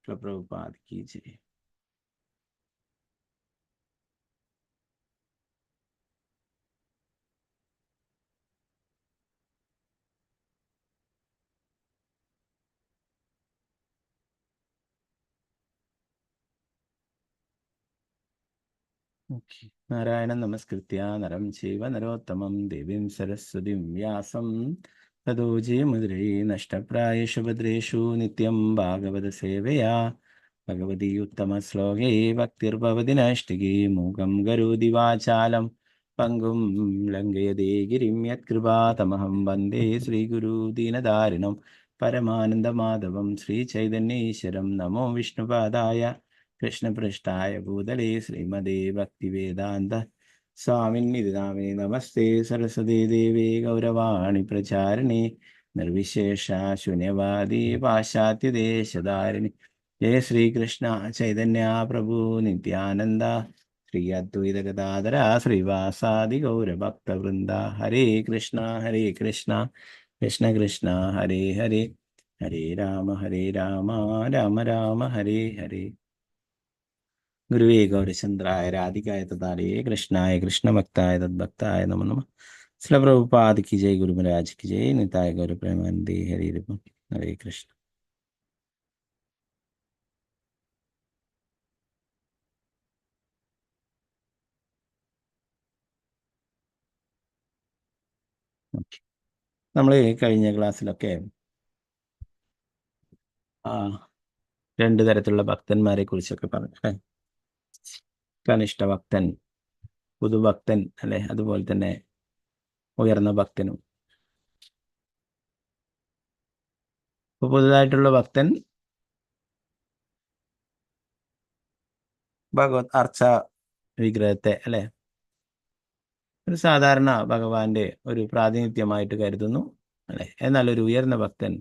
പ്രഭുപാദിക്ക് ജയ്. നാരായണം നമസ്കൃത്യ നരം ചൈവ നരോത്തമം ദേവീം സരസ്വതീം വ്യാസം തതോ ജയമുദ്രൈ നഷ്ടപ്രായേഷു ഭദ്രേഷു നിത്യം ഭാഗവത സേവയാ ഭഗവതി ഉത്തമശ്ലോകേ ഭക്തിർഭവതി നൈഷ്ഠികേ മൂകം കരോതി വാചാലം പങ്കും ലംഘയതേ ഗിരിം യത്കൃപാതമഹം വന്ദേ ശ്രീഗുരു ദീനദാരിണം പരമാനന്ദമാധവം ശ്രീചൈതന്യേശ്വരം. നമോ വിഷ്ണുപാദായ കൃഷ്ണപൃഷ്ഠായ ഭൂതലേ ശ്രീമതേ ഭക്തിവേദാന്ത സ്വാമിന്നിധി നാമേ. നമസ്തേ സരസ്വതീ ദേവേ ഗൗരവാണി പ്രചാരിണി നിർവിശേഷ ശൂന്യവാദി പാശ്ചാത്യദേശധാരിണി. ജയ ശ്രീകൃഷ്ണ ചൈതന്യ പ്രഭു നിത്യാനന്ദ ശ്രീ അദ്വൈത ഗദാധര ശ്രീവാസാദി ഗൗരഭക്തവൃന്ദ. ഹരേ കൃഷ്ണ കൃഷ്ണ കൃഷ്ണ ഹരേ ഹരേ, ഹരേ രാമ രാമ രാമ ഹരേ ഹരേ. ഗുരുവേ ഗൗരചന്ദ്രായ രാധികായ തദാലേ കൃഷ്ണായ കൃഷ്ണഭക്തായ തദ്ഭക്തായ നമോ നമഃ. ശ്രീ പ്രഭുപാദ് കി ജയ്, ഗുരു മഹാരാജ് കി ജയ്. നിതായ ഗൗര പ്രേമാനന്ദേ. ഹരേ രൂപം. ഹരേ കൃഷ്ണ. നമ്മൾ കഴിഞ്ഞ ക്ലാസ്സിലൊക്കെ രണ്ട് തരത്തിലുള്ള ഭക്തന്മാരെ കുറിച്ചൊക്കെ പറഞ്ഞു അല്ലേ. കനിഷ്ഠ ഭക്തൻ, പുതുഭക്തൻ അല്ലെ, അതുപോലെ തന്നെ ഉയർന്ന ഭക്തനും. ഇപ്പൊ പുതുതായിട്ടുള്ള ഭക്തൻ ഭഗവത് അർച്ച വിഗ്രഹത്തെ അല്ലെ ഒരു സാധാരണ ഭഗവാന്റെ ഒരു പ്രാതിനിധ്യമായിട്ട് കരുതുന്നു അല്ലെ. എന്നാൽ ഒരു ഉയർന്ന ഭക്തൻ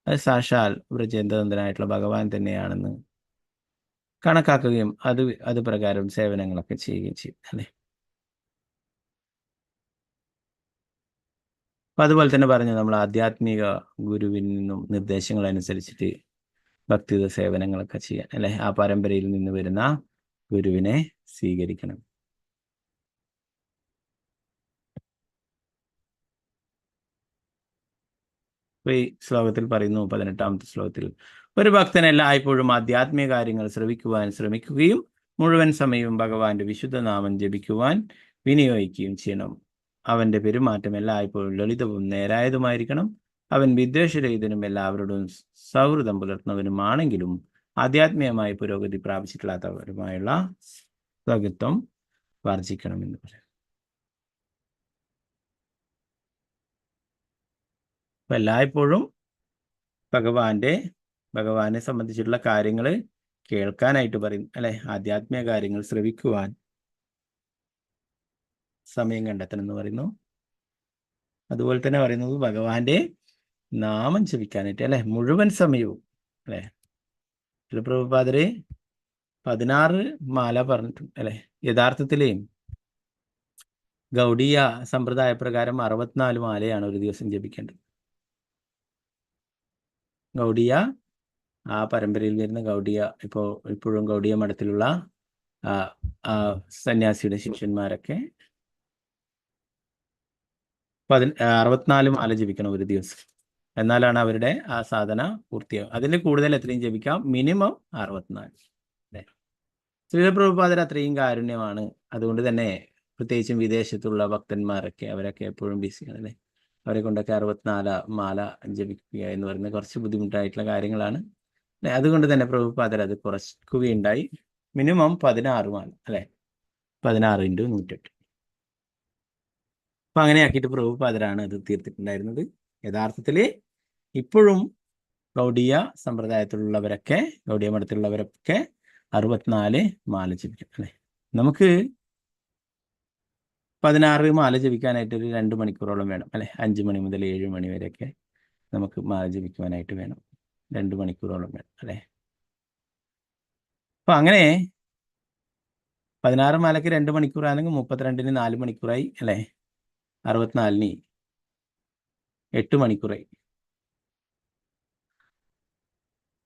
അത് സാക്ഷാൽ ബ്രജേന്ദ്രനന്ദനായിട്ടുള്ള ഭഗവാൻ തന്നെയാണെന്ന് കണക്കാക്കുകയും അത് പ്രകാരം സേവനങ്ങളൊക്കെ ചെയ്യുകയും ചെയ്യും അല്ലെ. അപ്പൊ അതുപോലെ തന്നെ പറഞ്ഞു, നമ്മൾ ആധ്യാത്മിക ഗുരുവിൽ നിന്നും നിർദ്ദേശങ്ങൾ അനുസരിച്ചിട്ട് ഭക്തിയുത സേവനങ്ങളൊക്കെ ചെയ്യാൻ അല്ലെ. ആ പരമ്പരയിൽ നിന്ന് വരുന്ന ഗുരുവിനെ സ്വീകരിക്കണം. ഈ ശ്ലോകത്തിൽ പറയുന്നു, 18ാമത്തെ ശ്ലോകത്തിൽ, ഒരു ഭക്തൻ എല്ലായ്പ്പോഴും ആധ്യാത്മിക കാര്യങ്ങൾ ശ്രവിക്കുവാൻ ശ്രമിക്കുകയും മുഴുവൻ സമയവും ഭഗവാന്റെ വിശുദ്ധനാമം ജപിക്കുവാൻ വിനിയോഗിക്കുകയും ചെയ്യണം. അവന്റെ പെരുമാറ്റം എല്ലായ്പ്പോഴും ലളിതവും നേരായതുമായിരിക്കണം. അവൻ വിദ്വേഷരഹിതനും എല്ലാവരോടും സൗഹൃദം പുലർത്തുന്നവനുമാണെങ്കിലും ആധ്യാത്മികമായി പുരോഗതി പ്രാപിച്ചിട്ടില്ലാത്തവരുമായുള്ള സൗഹൃദം വർജിക്കണമെന്ന് പറയാം. അപ്പൊ എല്ലായ്പ്പോഴും ഭഗവാനെ സംബന്ധിച്ചിട്ടുള്ള കാര്യങ്ങൾ കേൾക്കാനായിട്ട് പറയും അല്ലെ. ആധ്യാത്മിക കാര്യങ്ങൾ ശ്രവിക്കുവാൻ സമയം കണ്ടെത്തണം എന്ന് പറയുന്നു. അതുപോലെ തന്നെ പറയുന്നത് ഭഗവാന്റെ നാമം ജപിക്കാനായിട്ട് അല്ലെ, മുഴുവൻ സമയവും അല്ലെ. പ്രഭുപാദരെ 16 മാല പറഞ്ഞിട്ടുണ്ട് അല്ലെ. യഥാർത്ഥത്തിലേ ഗൗഡീയ സമ്പ്രദായ പ്രകാരം 64 മാലയാണ് ഒരു ദിവസം ജപിക്കേണ്ടത്. ഗൗഡീയ ആ പരമ്പരയിൽ വരുന്ന ഗൗഡീയ ഇപ്പോഴും ഗൗഡീയ മഠത്തിലുള്ള സന്യാസിയുടെ ശിഷ്യന്മാരൊക്കെ 64 മാല ജപിക്കണം ഒരു ദിവസം. എന്നാലാണ് അവരുടെ ആ സാധന പൂർത്തിയാകും. അതിൽ കൂടുതൽ എത്രയും ജപിക്കാം, മിനിമം 64 അല്ലേ. ശ്രീലപ്രഭുപാദർ അത്രയും കാരുണ്യമാണ്. അതുകൊണ്ട് തന്നെ പ്രത്യേകിച്ചും വിദേശത്തുള്ള ഭക്തന്മാരൊക്കെ അവരൊക്കെ എപ്പോഴും ബിസിയാണ് അല്ലേ. അവരെ കൊണ്ടൊക്കെ 64 മാല ജപിക്കുക എന്ന് പറയുന്നത് കുറച്ച് ബുദ്ധിമുട്ടായിട്ടുള്ള കാര്യങ്ങളാണ്. അതുകൊണ്ട് തന്നെ പ്രഭുപാദർ അത് കുറയ്ക്കുകയുണ്ടായി. മിനിമം 16 മാല അല്ലെ, 16 × 108. അപ്പൊ അങ്ങനെയാക്കിയിട്ട് പ്രഭുപാദരാണ് അത് തീർത്തിട്ടുണ്ടായിരുന്നത്. യഥാർത്ഥത്തിൽ ഇപ്പോഴും ഗൗഡീയ സമ്പ്രദായത്തിലുള്ളവരൊക്കെ, ഗൗഡീയ മഠത്തിലുള്ളവരൊക്കെ 64 മാല ജപിക്കും അല്ലെ. നമുക്ക് 16 മാല ജപിക്കാനായിട്ട് ഒരു 2 മണിക്കൂറോളം വേണം അല്ലെ. 5 മണി മുതൽ 7 മണി വരെയൊക്കെ നമുക്ക് മാല ജപിക്കുവാനായിട്ട് വേണം. 2 മണിക്കൂറോളം വേണം അല്ലെ. അപ്പൊ അങ്ങനെ 16 മാലയ്ക്ക് 2 മണിക്കൂറാണെങ്കിൽ 32-ന് 4 മണിക്കൂറായി അല്ലെ. 64-ന് 8 മണിക്കൂറായി.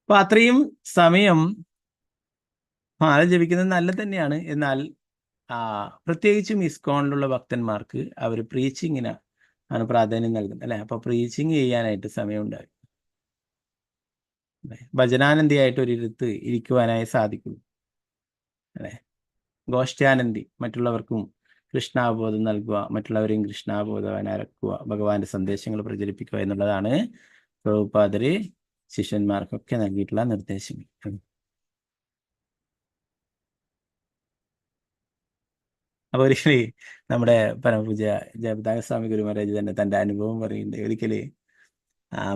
അപ്പൊ അത്രയും സമയം മാല ജപിക്കുന്നത് നല്ലത് തന്നെയാണ്. എന്നാൽ പ്രത്യേകിച്ചും ഇസ്കോണിലുള്ള ഭക്തന്മാർക്ക് അവർ പ്രീച്ചിങ്ങിന് ആണ് പ്രാധാന്യം നൽകുന്നത് അല്ലെ. അപ്പൊ പ്രീച്ചിങ് ചെയ്യാനായിട്ട് സമയം ഉണ്ടാകും. ഭജനാനന്ദിയായിട്ട് ഒരിടത്ത് ഇരിക്കുവാനായി സാധിക്കുള്ളൂ അല്ലെ. ഗോഷ്ഠ്യാനന്ദി, മറ്റുള്ളവർക്കും കൃഷ്ണാബോധം നൽകുക, മറ്റുള്ളവരെയും കൃഷ്ണാബോധവാനാക്കുക, ഭഗവാന്റെ സന്ദേശങ്ങൾ പ്രചരിപ്പിക്കുക എന്നുള്ളതാണ് പ്രഭുപാദര് ശിഷ്യന്മാർക്കൊക്കെ നൽകിയിട്ടുള്ള നിർദ്ദേശങ്ങൾ. അപ്പൊ ഒരിക്കലേ നമ്മുടെ പരമപൂജ ജയപതാക സ്വാമി ഗുരുമഹാരാജ് തന്നെ തന്റെ അനുഭവം പറയുന്നുണ്ട്. ഒരിക്കല്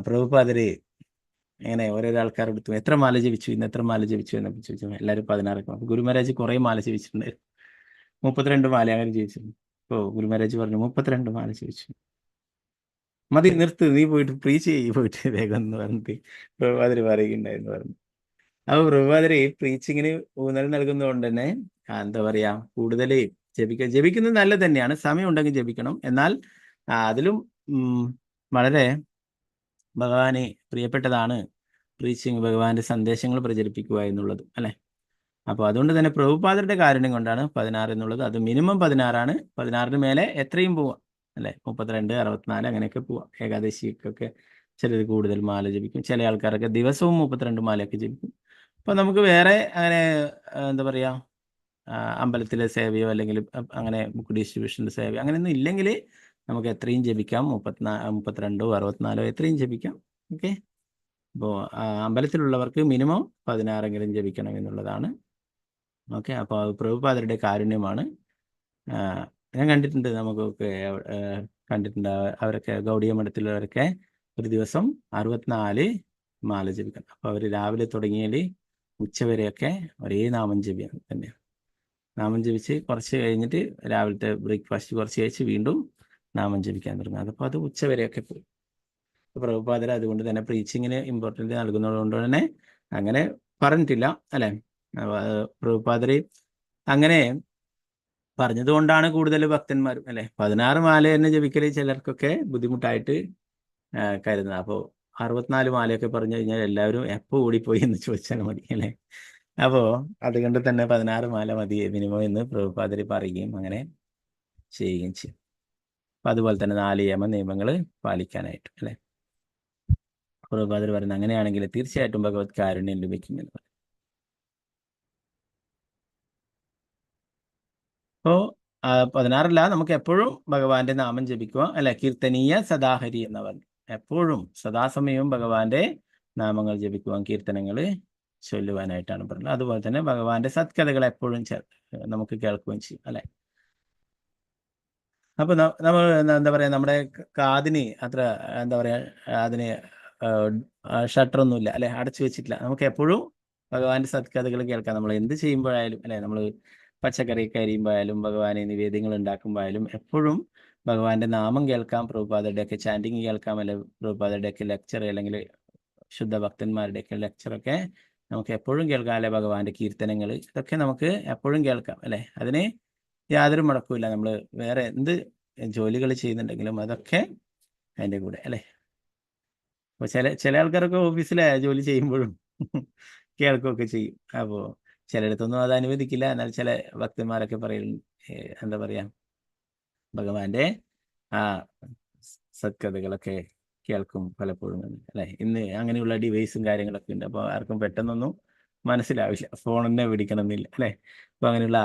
പ്രഭുപാദര് ഇങ്ങനെ ഓരോരോ ആൾക്കാരെടുത്തു എത്ര മാല ജപിച്ചു, ഇന്ന് എത്ര മാല ജപിച്ചു എന്നൊക്കെ ചോദിച്ചു. എല്ലാവരും 16. അപ്പൊ ഗുരുമഹാരാജ് കുറെ മാല ജപിച്ചിട്ടുണ്ട്. 32 മാല അങ്ങനെ ജപിച്ചിട്ടുണ്ട്. അപ്പോ ഗുരുമഹാരാജ് പറഞ്ഞു 32 മാല ജപിച്ചു, മതി നിർത്ത്, നീ പോയിട്ട് പ്രീച്ച് ചെയ്യ് പോയിട്ട് വേഗം എന്ന് പറഞ്ഞിട്ട് പ്രഭുപാദര് പറയുകയുണ്ടായിരുന്നു പറഞ്ഞു. അപ്പൊ പ്രഭുപാദര് പ്രീച്ചിങ്ങിന് ഊന്നൽ നൽകുന്നതുകൊണ്ട് തന്നെ എന്താ പറയാ, കൂടുതൽ ജപിക്കുന്നത് നല്ലത് തന്നെയാണ്, സമയം ഉണ്ടെങ്കിൽ ജപിക്കണം. എന്നാൽ അതിലും വളരെ ഭഗവാന് പ്രിയപ്പെട്ടതാണ് പ്രീച്ചിങ്, ഭഗവാന്റെ സന്ദേശങ്ങൾ പ്രചരിപ്പിക്കുക എന്നുള്ളത് അല്ലെ. അപ്പോൾ അതുകൊണ്ട് തന്നെ പ്രഭുപാദരുടെ കാരുണ്യം കൊണ്ടാണ് 16 എന്നുള്ളത്. അത് മിനിമം 16 16 മേലെ എത്രയും പോവാം അല്ലെ. 32, 64 അങ്ങനെയൊക്കെ പോവാം. ഏകാദശിക്കൊക്കെ ചിലർ കൂടുതൽ മാല ജപിക്കും, ചില ആൾക്കാരൊക്കെ ദിവസവും 32 മാലയൊക്കെ ജപിക്കും. അപ്പൊ നമുക്ക് വേറെ അങ്ങനെ എന്താ പറയാ, അമ്പലത്തിലെ സേവയോ അല്ലെങ്കിൽ അങ്ങനെ ബുക്ക് ഡിസ്ട്രിബ്യൂഷൻ്റെ സേവയോ അങ്ങനെയൊന്നും ഇല്ലെങ്കിൽ നമുക്ക് എത്രയും ജപിക്കാം. 32, 64 എത്രയും ജപിക്കാം. ഓക്കെ. അപ്പോൾ അമ്പലത്തിലുള്ളവർക്ക് മിനിമം 16 ജപിക്കണം എന്നുള്ളതാണ്. ഓക്കെ. അപ്പോൾ പ്രഭുപാദരുടെ കാരുണ്യമാണ്. ഞാൻ കണ്ടിട്ടുണ്ട്, നമുക്കൊക്കെ കണ്ടിട്ടുണ്ട്, അവരൊക്കെ ഗൗഡിയ മഠത്തിലുള്ളവരൊക്കെ ഒരു ദിവസം 64 മാല ജപിക്കണം. അപ്പോൾ അവർ രാവിലെ തുടങ്ങിയാൽ ഉച്ചവരെയൊക്കെ ഒരേ നാമം ജപിയാണ് തന്നെയാണ്. നാമം ജപിച്ച് കുറച്ച് കഴിഞ്ഞിട്ട് രാവിലത്തെ ബ്രേക്ക്ഫാസ്റ്റ് കുറച്ച് കഴിച്ച് വീണ്ടും നാമം ജപിക്കാൻ തുടങ്ങും. അതപ്പോൾ അത് ഉച്ചവരെയൊക്കെ പോയി. പ്രഭുപാദർ അതുകൊണ്ട് തന്നെ പ്രീച്ചിങ്ങിന് ഇമ്പോർട്ടൻ്റ് നൽകുന്നത് കൊണ്ട് തന്നെ അങ്ങനെ പറഞ്ഞിട്ടില്ല അല്ലെ. പ്രഭുപാദര് അങ്ങനെ പറഞ്ഞതുകൊണ്ടാണ് കൂടുതൽ ഭക്തന്മാരും അല്ലെ 16 മാല തന്നെ ജപിക്കൽ ചിലർക്കൊക്കെ ബുദ്ധിമുട്ടായിട്ട് കരുതുന്നത്. അപ്പോൾ 64 മാലയൊക്കെ പറഞ്ഞു കഴിഞ്ഞാൽ എല്ലാവരും എപ്പോൾ ഓടിപ്പോയി എന്ന് ചോദിച്ചാൽ മതി അല്ലെ. അപ്പോൾ അതുകൊണ്ട് തന്നെ 16 മാല മതി മിനിമം എന്ന് പ്രഭുപാദര് പറയുകയും അങ്ങനെ ചെയ്യുകയും ചെയ്യും. അപ്പം അതുപോലെ തന്നെ 4 നിയമങ്ങൾ പാലിക്കാനായിട്ട് അല്ലെ. പ്രഭുപാദർ പറയുന്നത് അങ്ങനെയാണെങ്കിൽ തീർച്ചയായിട്ടും ഭഗവത് കാരുണ്യം ലഭിക്കും എന്ന് പറയും. അപ്പോൾ 16 നമുക്ക് എപ്പോഴും ഭഗവാന്റെ നാമം ജപിക്കുക അല്ലെ. കീർത്തനീയ സദാഹരി എന്ന് പറഞ്ഞു, എപ്പോഴും സദാസമയവും ഭഗവാന്റെ നാമങ്ങൾ ജപിക്കുക, കീർത്തനങ്ങൾ ചൊല്ലുവാനായിട്ടാണ് പറഞ്ഞത്. അതുപോലെ തന്നെ ഭഗവാന്റെ സത്കഥകൾ എപ്പോഴും നമുക്ക് കേൾക്കുകയും ചെയ്യും അല്ലെ. അപ്പൊ നമ്മൾ എന്താ പറയാ, നമ്മുടെ കാതിന് അത്ര എന്താ പറയാ, അതിന് ഷട്ടറൊന്നുമില്ല അല്ലെ, അടച്ചു വെച്ചിട്ടില്ല. നമുക്ക് എപ്പോഴും ഭഗവാന്റെ സത്കഥകൾ കേൾക്കാം. നമ്മൾ എന്ത് ചെയ്യുമ്പോഴായാലും അല്ലെ, നമ്മൾ പച്ചക്കറിയൊക്കെ അരിയുമ്പോഴായാലും ഭഗവാനെ നിവേദ്യങ്ങൾ ഉണ്ടാക്കുമ്പോഴായാലും എപ്പോഴും ഭഗവാന്റെ നാമം കേൾക്കാം, പ്രഭുപാദരുടെയൊക്കെ ചാൻഡിങ് കേൾക്കാം, അല്ലെ പ്രഭുപാദരുടെയൊക്കെ ലെക്ചർ അല്ലെങ്കിൽ ശുദ്ധ ഭക്തന്മാരുടെയൊക്കെ ലെക്ചറൊക്കെ നമുക്ക് എപ്പോഴും കേൾക്കാം അല്ലെ. ഭഗവാന്റെ കീർത്തനങ്ങൾ ഇതൊക്കെ നമുക്ക് എപ്പോഴും കേൾക്കാം അല്ലെ. അതിന് യാതൊരു മുടക്കമില്ല. നമ്മൾ വേറെ എന്ത് ജോലികൾ ചെയ്യുന്നുണ്ടെങ്കിലും അതൊക്കെ അതിൻ്റെ കൂടെ അല്ലെ. അപ്പോൾ ചില ആൾക്കാരൊക്കെ ഓഫീസിലെ ജോലി ചെയ്യുമ്പോഴും കേൾക്കുകയൊക്കെ ചെയ്യും. അപ്പോൾ ചിലയിടത്തൊന്നും അത് അനുവദിക്കില്ല. എന്നാൽ ചില ഭക്തന്മാരൊക്കെ പറയും എന്താ പറയാ, ഭഗവാന്റെ സത്കഥകളൊക്കെ കേൾക്കും പലപ്പോഴും അല്ലെ. ഇന്ന് അങ്ങനെയുള്ള ഡിവൈസും കാര്യങ്ങളൊക്കെ ഉണ്ട്. അപ്പോൾ ആർക്കും പെട്ടെന്നൊന്നും മനസ്സിലാവില്ല, ഫോൺ തന്നെ പിടിക്കണമെന്നില്ല അല്ലെ. അപ്പോൾ അങ്ങനെയുള്ള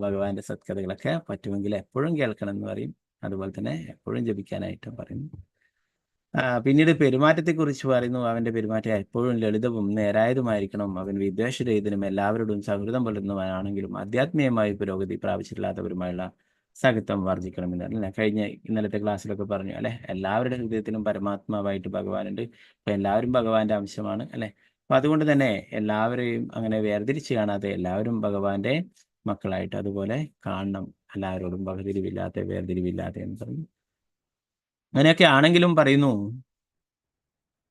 ഭഗവാന്റെ സത്കഥകളൊക്കെ പറ്റുമെങ്കിൽ എപ്പോഴും കേൾക്കണം എന്ന് പറയും. അതുപോലെ തന്നെ എപ്പോഴും ജപിക്കാനായിട്ടും പറയുന്നു. പിന്നീട് പെരുമാറ്റത്തെക്കുറിച്ച് പറയുന്നു. അവന്റെ പെരുമാറ്റം എപ്പോഴും ലളിതവും നേരായതുമായിരിക്കണം. അവൻ വിദ്വേഷരഹിതനും എല്ലാവരോടും സൗഹൃദം പുലർത്തുന്നവനാണെങ്കിലും ആധ്യാത്മികമായി പുരോഗതി പ്രാപിച്ചിട്ടില്ലാത്തവരുമായുള്ള സഹിത്വം വർജിക്കണമെന്ന് കഴിഞ്ഞ ഇന്നലത്തെ ക്ലാസ്സിലൊക്കെ പറഞ്ഞു അല്ലെ. എല്ലാവരുടെ ഹൃദയത്തിലും പരമാത്മാവായിട്ട് ഭഗവാനുണ്ട്. അപ്പൊ എല്ലാവരും ഭഗവാന്റെ അംശമാണ് അല്ലെ. അപ്പൊ അതുകൊണ്ട് തന്നെ എല്ലാവരെയും അങ്ങനെ വേർതിരിച്ച് കാണാതെ എല്ലാവരും ഭഗവാന്റെ മക്കളായിട്ട് അതുപോലെ കാണണം. എല്ലാവരോടും വകതിരിവില്ലാതെ വേർതിരിവില്ലാതെ എന്ന് പറഞ്ഞു. അങ്ങനെയൊക്കെ ആണെങ്കിലും പറയുന്നു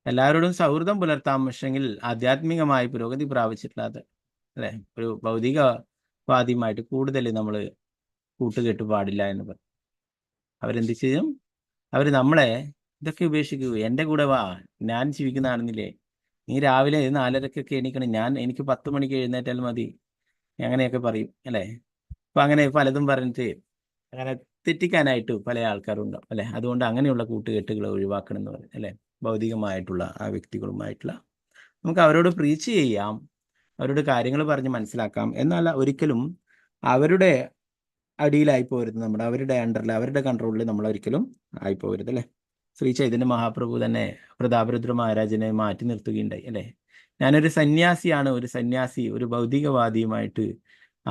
എല്ലാവരോടും സൗഹൃദം പുലർത്താം, പക്ഷെങ്കിൽ ആധ്യാത്മികമായി പുരോഗതി പ്രാപിച്ചിട്ടില്ലാത്ത അല്ലെ ഒരു ഭൗതികവാദിയുമായിട്ട് കൂടുതൽ നമ്മൾ കൂട്ടുകെട്ട് പാടില്ല എന്ന് പറയും. അവരെന്ത് ചെയ്യും? അവർ നമ്മളെ ഇതൊക്കെ ഉപേക്ഷിക്കൂ, എൻ്റെ കൂടെ വാ, ഞാൻ ജീവിക്കുന്നതാണെന്നില്ലേ, നീ രാവിലെ 4:30 എണീക്കണം, എനിക്ക് 10 മണിക്ക് എഴുന്നേറ്റാൽ മതി, അങ്ങനെയൊക്കെ പറയും അല്ലേ. അപ്പൊ അങ്ങനെ പലതും പറഞ്ഞിട്ട് അങ്ങനെ തെറ്റിക്കാനായിട്ട് പല ആൾക്കാരുണ്ടാവും അല്ലെ. അതുകൊണ്ട് അങ്ങനെയുള്ള കൂട്ടുകെട്ടുകൾ ഒഴിവാക്കണം എന്ന് പറയും അല്ലെ. ഭൗതികമായിട്ടുള്ള ആ വ്യക്തികളുമായിട്ടുള്ള നമുക്ക് അവരോട് പ്രീച്ച് ചെയ്യാം, അവരോട് കാര്യങ്ങൾ പറഞ്ഞ് മനസ്സിലാക്കാം, എന്നല്ല ഒരിക്കലും അവരുടെ അടിയിലായി പോരുത്, അവരുടെ അണ്ടറിൽ അവരുടെ കൺട്രോളിൽ നമ്മൾ ഒരിക്കലും ആയിപ്പോരുത് അല്ലെ. ശ്രീ ചൈതന്യ മഹാപ്രഭു തന്നെ പ്രതാപരുദ്ര മഹാരാജനെ മാറ്റി നിർത്തുകയുണ്ടായി അല്ലെ. ഞാനൊരു സന്യാസിയാണ്, ഒരു ഭൗതികവാദിയുമായിട്ട്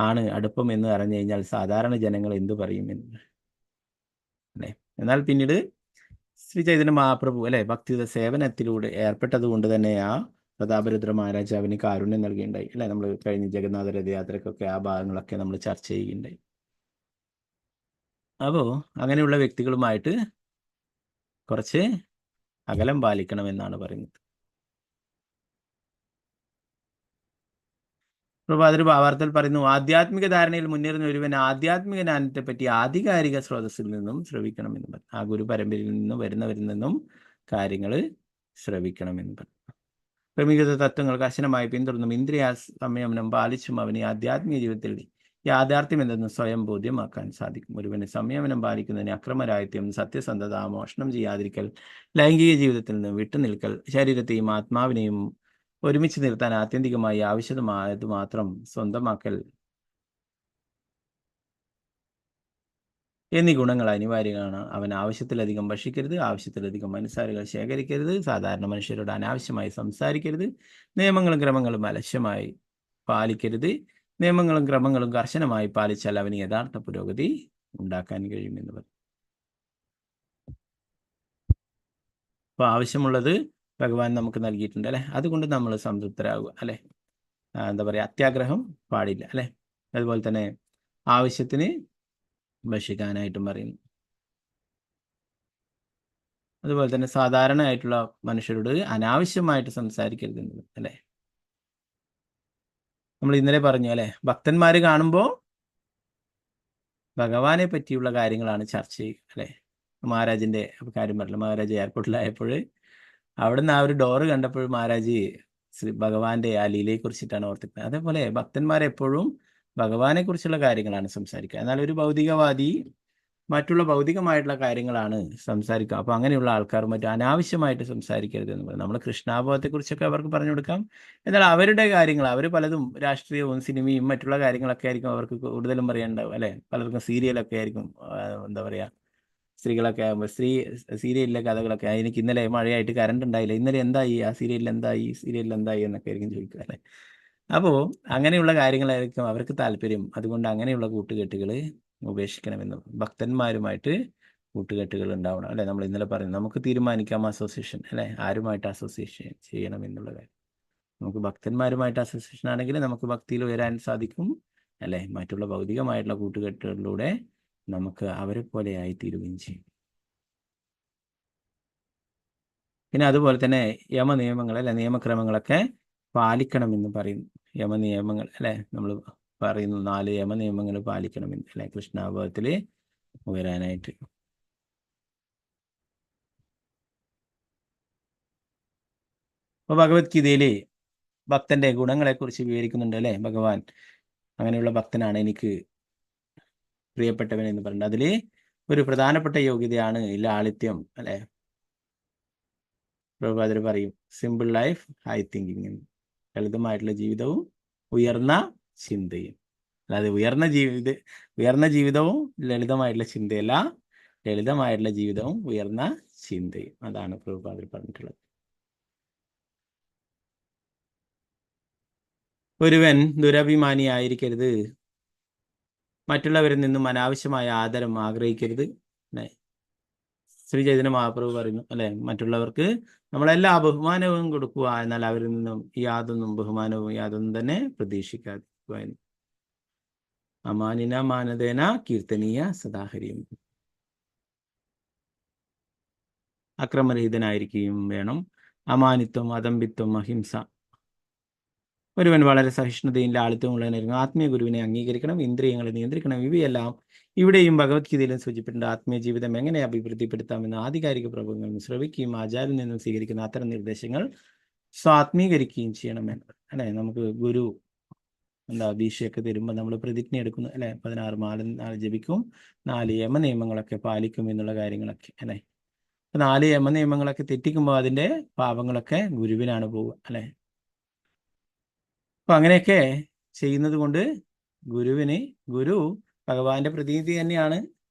ആണ് അടുപ്പം എന്ന് പറഞ്ഞു കഴിഞ്ഞാൽ സാധാരണ ജനങ്ങൾ എന്തു പറയും എന്ന് അല്ലേ. എന്നാൽ പിന്നീട് ശ്രീ ചൈതന്യ മഹാപ്രഭു അല്ലെ ഭക്തിയുത സേവനത്തിലൂടെ ഏർപ്പെട്ടത് കൊണ്ട് തന്നെ ആ പ്രതാപരുദ്ര മഹാരാജാവിന് കാരുണ്യം നൽകുകയുണ്ടായി അല്ലെ. നമ്മൾ കഴിഞ്ഞ ജഗന്നാഥ രഥയാത്രക്കൊക്കെ ആ ഭാഗങ്ങളൊക്കെ നമ്മൾ ചർച്ച ചെയ്യുകയുണ്ടായി. അപ്പോൾ അങ്ങനെയുള്ള വ്യക്തികളുമായിട്ട് കുറച്ച് അകലം പാലിക്കണമെന്നാണ് പറയുന്നത്. പ്രഭാതൊരു ഭാവാർത്ഥത്തിൽ പറയുന്നു, ആധ്യാത്മിക ധാരണയിൽ മുന്നേറുന്ന ഒരുവൻ ആധ്യാത്മിക ജ്ഞാനത്തെ പറ്റി ആധികാരിക സ്രോതസ്സിൽ നിന്നും ശ്രവിക്കണമെന്ന് പറഞ്ഞു. ആ ഗുരു പരമ്പരയിൽ നിന്നും വരുന്നവരിൽ നിന്നും കാര്യങ്ങൾ ശ്രവിക്കണമെന്ന് പറഞ്ഞു. ക്രമീകൃത തത്വങ്ങൾ കർശനമായി പിന്തുടർന്നും ഇന്ദ്രിയ സംയമനം പാലിച്ചും അവന് ആധ്യാത്മിക ജീവിതത്തിൽ യാഥാർത്ഥ്യം എന്തെന്ന് സ്വയം ബോധ്യമാക്കാൻ സാധിക്കും. ഒരുവന് സംയമനം പാലിക്കുന്നതിന് അക്രമരാഹിത്യം, സത്യസന്ധത, മോഷണം ചെയ്യാതിരിക്കൽ, ലൈംഗിക ജീവിതത്തിൽ നിന്ന് വിട്ടുനിൽക്കൽ, ശരീരത്തെയും ആത്മാവിനെയും ഒരുമിച്ച് നിർത്താൻ ആത്യന്തികമായി ആവശ്യമായത് മാത്രം സ്വന്തമാക്കൽ എന്നീ ഗുണങ്ങൾ അനിവാര്യമാണ്. അവൻ ആവശ്യത്തിലധികം ഭക്ഷിക്കരുത്, ആവശ്യത്തിലധികം മനസ്സാരികൾ ശേഖരിക്കരുത്, സാധാരണ മനുഷ്യരോട് അനാവശ്യമായി സംസാരിക്കരുത്, നിയമങ്ങളും ക്രമങ്ങളും അലക്ഷ്യമായി പാലിക്കരുത്. നിയമങ്ങളും ക്രമങ്ങളും കർശനമായി പാലിച്ചാൽ അവന് യഥാർത്ഥ പുരോഗതി ഉണ്ടാക്കാൻ കഴിയുമെന്ന് പറയും. അപ്പോൾ ആവശ്യമുള്ളത് ഭഗവാൻ നമുക്ക് നൽകിയിട്ടുണ്ട് അല്ലെ. അതുകൊണ്ട് നമ്മൾ സംതൃപ്തരാകുക അല്ലെ. എന്താ പറയുക, അത്യാഗ്രഹം പാടില്ല അല്ലെ. അതുപോലെ തന്നെ ആവശ്യത്തിന് ഭക്ഷിക്കാനായിട്ടും പറയുന്നു. അതുപോലെ തന്നെ സാധാരണയായിട്ടുള്ള മനുഷ്യരോട് അനാവശ്യമായിട്ട് സംസാരിക്കരുത് അല്ലെ. നമ്മൾ ഇന്നലെ പറഞ്ഞു അല്ലെ, ഭക്തന്മാര് കാണുമ്പോൾ ഭഗവാനെ പറ്റിയുള്ള കാര്യങ്ങളാണ് ചർച്ച ചെയ്യുക അല്ലെ. മഹാരാജിന്റെ കാര്യം പറഞ്ഞില്ല, മഹാരാജ് എയർപോർട്ടിലായപ്പോൾ അവിടുന്ന് ആ ഒരു ഡോറ് കണ്ടപ്പോൾ മഹാരാജ് ശ്രീ ഭഗവാന്റെ ആ ലീലയെ കുറിച്ചിട്ടാണ് ഓർത്തിക്കുന്നത്. അതേപോലെ ഭക്തന്മാരെപ്പോഴും ഭഗവാനെ കുറിച്ചുള്ള കാര്യങ്ങളാണ് സംസാരിക്കുക. എന്നാൽ ഒരു ഭൗതികവാദി മറ്റുള്ള ഭൗതികമായിട്ടുള്ള കാര്യങ്ങളാണ് സംസാരിക്കുക. അപ്പോൾ അങ്ങനെയുള്ള ആൾക്കാർ മറ്റു അനാവശ്യമായിട്ട് സംസാരിക്കരുത് എന്ന് പറയും. നമ്മൾ കൃഷ്ണാഭവത്തെക്കുറിച്ചൊക്കെ അവർക്ക് പറഞ്ഞു കൊടുക്കാം. എന്നാൽ അവരുടെ കാര്യങ്ങൾ, അവർ പലതും രാഷ്ട്രീയവും സിനിമയും മറ്റുള്ള കാര്യങ്ങളൊക്കെ ആയിരിക്കും അവർക്ക് കൂടുതലും പറയാനുണ്ടാവും അല്ലെ. പലർക്കും സീരിയലൊക്കെ ആയിരിക്കും, എന്താ പറയുക, സ്ത്രീകളൊക്കെ ആകുമ്പോൾ സീരിയലിലെ കഥകളൊക്കെ, എനിക്ക് ഇന്നലെ മഴയായിട്ട് കറണ്ട് ഉണ്ടായില്ല, ഇന്നലെ എന്തായി, ആ സീരിയലിൽ എന്തായി എന്നൊക്കെ ആയിരിക്കും ചോദിക്കുക അല്ലേ. അപ്പോൾ അങ്ങനെയുള്ള കാര്യങ്ങളായിരിക്കും അവർക്ക് താല്പര്യം. അതുകൊണ്ട് അങ്ങനെയുള്ള കൂട്ടുകെട്ടുകൾ ഉപേക്ഷിക്കണമെന്ന്. ഭക്തന്മാരുമായിട്ട് കൂട്ടുകെട്ടുകൾ ഉണ്ടാവണം അല്ലെ. നമ്മൾ ഇന്നലെ പറഞ്ഞു, നമുക്ക് തീരുമാനിക്കാം അസോസിയേഷൻ അല്ലെ, ആരുമായിട്ട് അസോസിയേഷൻ ചെയ്യണം എന്നുള്ള കാര്യം. നമുക്ക് ഭക്തന്മാരുമായിട്ട് അസോസിയേഷൻ ആണെങ്കിൽ നമുക്ക് ഭക്തിയിൽ ഉയരാൻ സാധിക്കും അല്ലെ. മറ്റുള്ള ഭൗതികമായിട്ടുള്ള കൂട്ടുകെട്ടുകളിലൂടെ നമുക്ക് അവരെ പോലെ ആയിത്തീരുകയും ചെയ്യും. പിന്നെ അതുപോലെ തന്നെ യമനിയമങ്ങൾ അല്ലെ, നിയമക്രമങ്ങളൊക്കെ പാലിക്കണമെന്ന് പറയുന്നു. യമനിയമങ്ങൾ അല്ലെ, നമ്മൾ പറയുന്നു 4 യമനിയമങ്ങൾ പാലിക്കണമെന്ന് അല്ലെ, കൃഷ്ണാഭവത്തിൽ ഉയരാനായിട്ട്. അപ്പോൾ ഭഗവത്ഗീതയിൽ ഭക്തന്റെ ഗുണങ്ങളെക്കുറിച്ച് വിവരിക്കുന്നുണ്ട് അല്ലെ. ഭഗവാൻ അങ്ങനെയുള്ള ഭക്തനാണ് എനിക്ക് പ്രിയപ്പെട്ടവൻ എന്ന് പറയുന്നത്. അതിൽ ഒരു പ്രധാനപ്പെട്ട യോഗ്യതയാണ് ലാളിത്യം അല്ലെ. പ്രഭുപാദർ പറയും, സിമ്പിൾ ലൈഫ് ഹൈ തിങ്കിങ്, ലളിതമായിട്ടുള്ള ജീവിതവും ഉയർന്ന ചിന്തയും. അല്ലാതെ ഉയർന്ന ജീവിതവും ലളിതമായിട്ടുള്ള ചിന്തയല്ല, ലളിതമായിട്ടുള്ള ജീവിതവും ഉയർന്ന ചിന്തയും. അതാണ് പ്രഭുപാദർ പറഞ്ഞിട്ടുള്ളത്. ഒരുവൻ ദുരഭിമാനിയായിരിക്കരുത്, മറ്റുള്ളവരിൽ നിന്നും അനാവശ്യമായ ആദരം ആഗ്രഹിക്കരുത്. ശ്രീ ചൈതന്യ മഹാപ്രഭു പറയുന്നു അല്ലെ, മറ്റുള്ളവർക്ക് നമ്മളെല്ലാ ബഹുമാനവും കൊടുക്കുക, എന്നാൽ അവരിൽ നിന്നും ബഹുമാനവും യാതൊന്നും തന്നെ പ്രതീക്ഷിക്കാതിരിക്കുക. അമാനിന മാനദേന കീർത്തനീയ സദാഹരിയും. അക്രമരഹിതനായിരിക്കുകയും വേണം. അമാനിത്വം, അദമ്പിത്വം, അഹിംസ. ഒരുവൻ വളരെ സഹിഷ്ണുതയും ലാളിത്യവും ഉള്ളവനായിരുന്നു. ആത്മീയ ഗുരുവിനെ അംഗീകരിക്കണം, ഇന്ദ്രിയങ്ങളെ നിയന്ത്രിക്കണം. ഇവയെല്ലാം ഇവിടെയും ഭഗവത്ഗീതയിലും സൂചിപ്പിച്ചിട്ടുണ്ട്. ആത്മീയ ജീവിതം എങ്ങനെ അഭിവൃദ്ധിപ്പെടുത്താമെന്ന് ആധികാരിക പ്രഭവങ്ങളിൽ ശ്രവിക്കുകയും ആചാര്യനിൽ നിന്നും സ്വീകരിക്കുന്ന അത്തരം നിർദ്ദേശങ്ങൾ സ്വാത്മീകരിക്കുകയും ചെയ്യണമെന്ന് അല്ലെ. നമുക്ക് ഗുരു ദീക്ഷയൊക്കെ തരുമ്പോൾ നമ്മൾ പ്രതിജ്ഞ എടുക്കുന്നു അല്ലെ, 16 മാല ജപിക്കും, 4 യമനിയമങ്ങളൊക്കെ പാലിക്കും എന്നുള്ള കാര്യങ്ങളൊക്കെ അല്ലെ. 4 യമനിയമങ്ങളൊക്കെ തെറ്റിക്കുമ്പോൾ അതിൻ്റെ പാപങ്ങളൊക്കെ ഗുരുവിനാണ് പോവുക അല്ലെ. അപ്പൊ അങ്ങനെയൊക്കെ ചെയ്യുന്നത് കൊണ്ട് ഗുരു ഭഗവാന്റെ പ്രതീതി തന്നെയാണ്,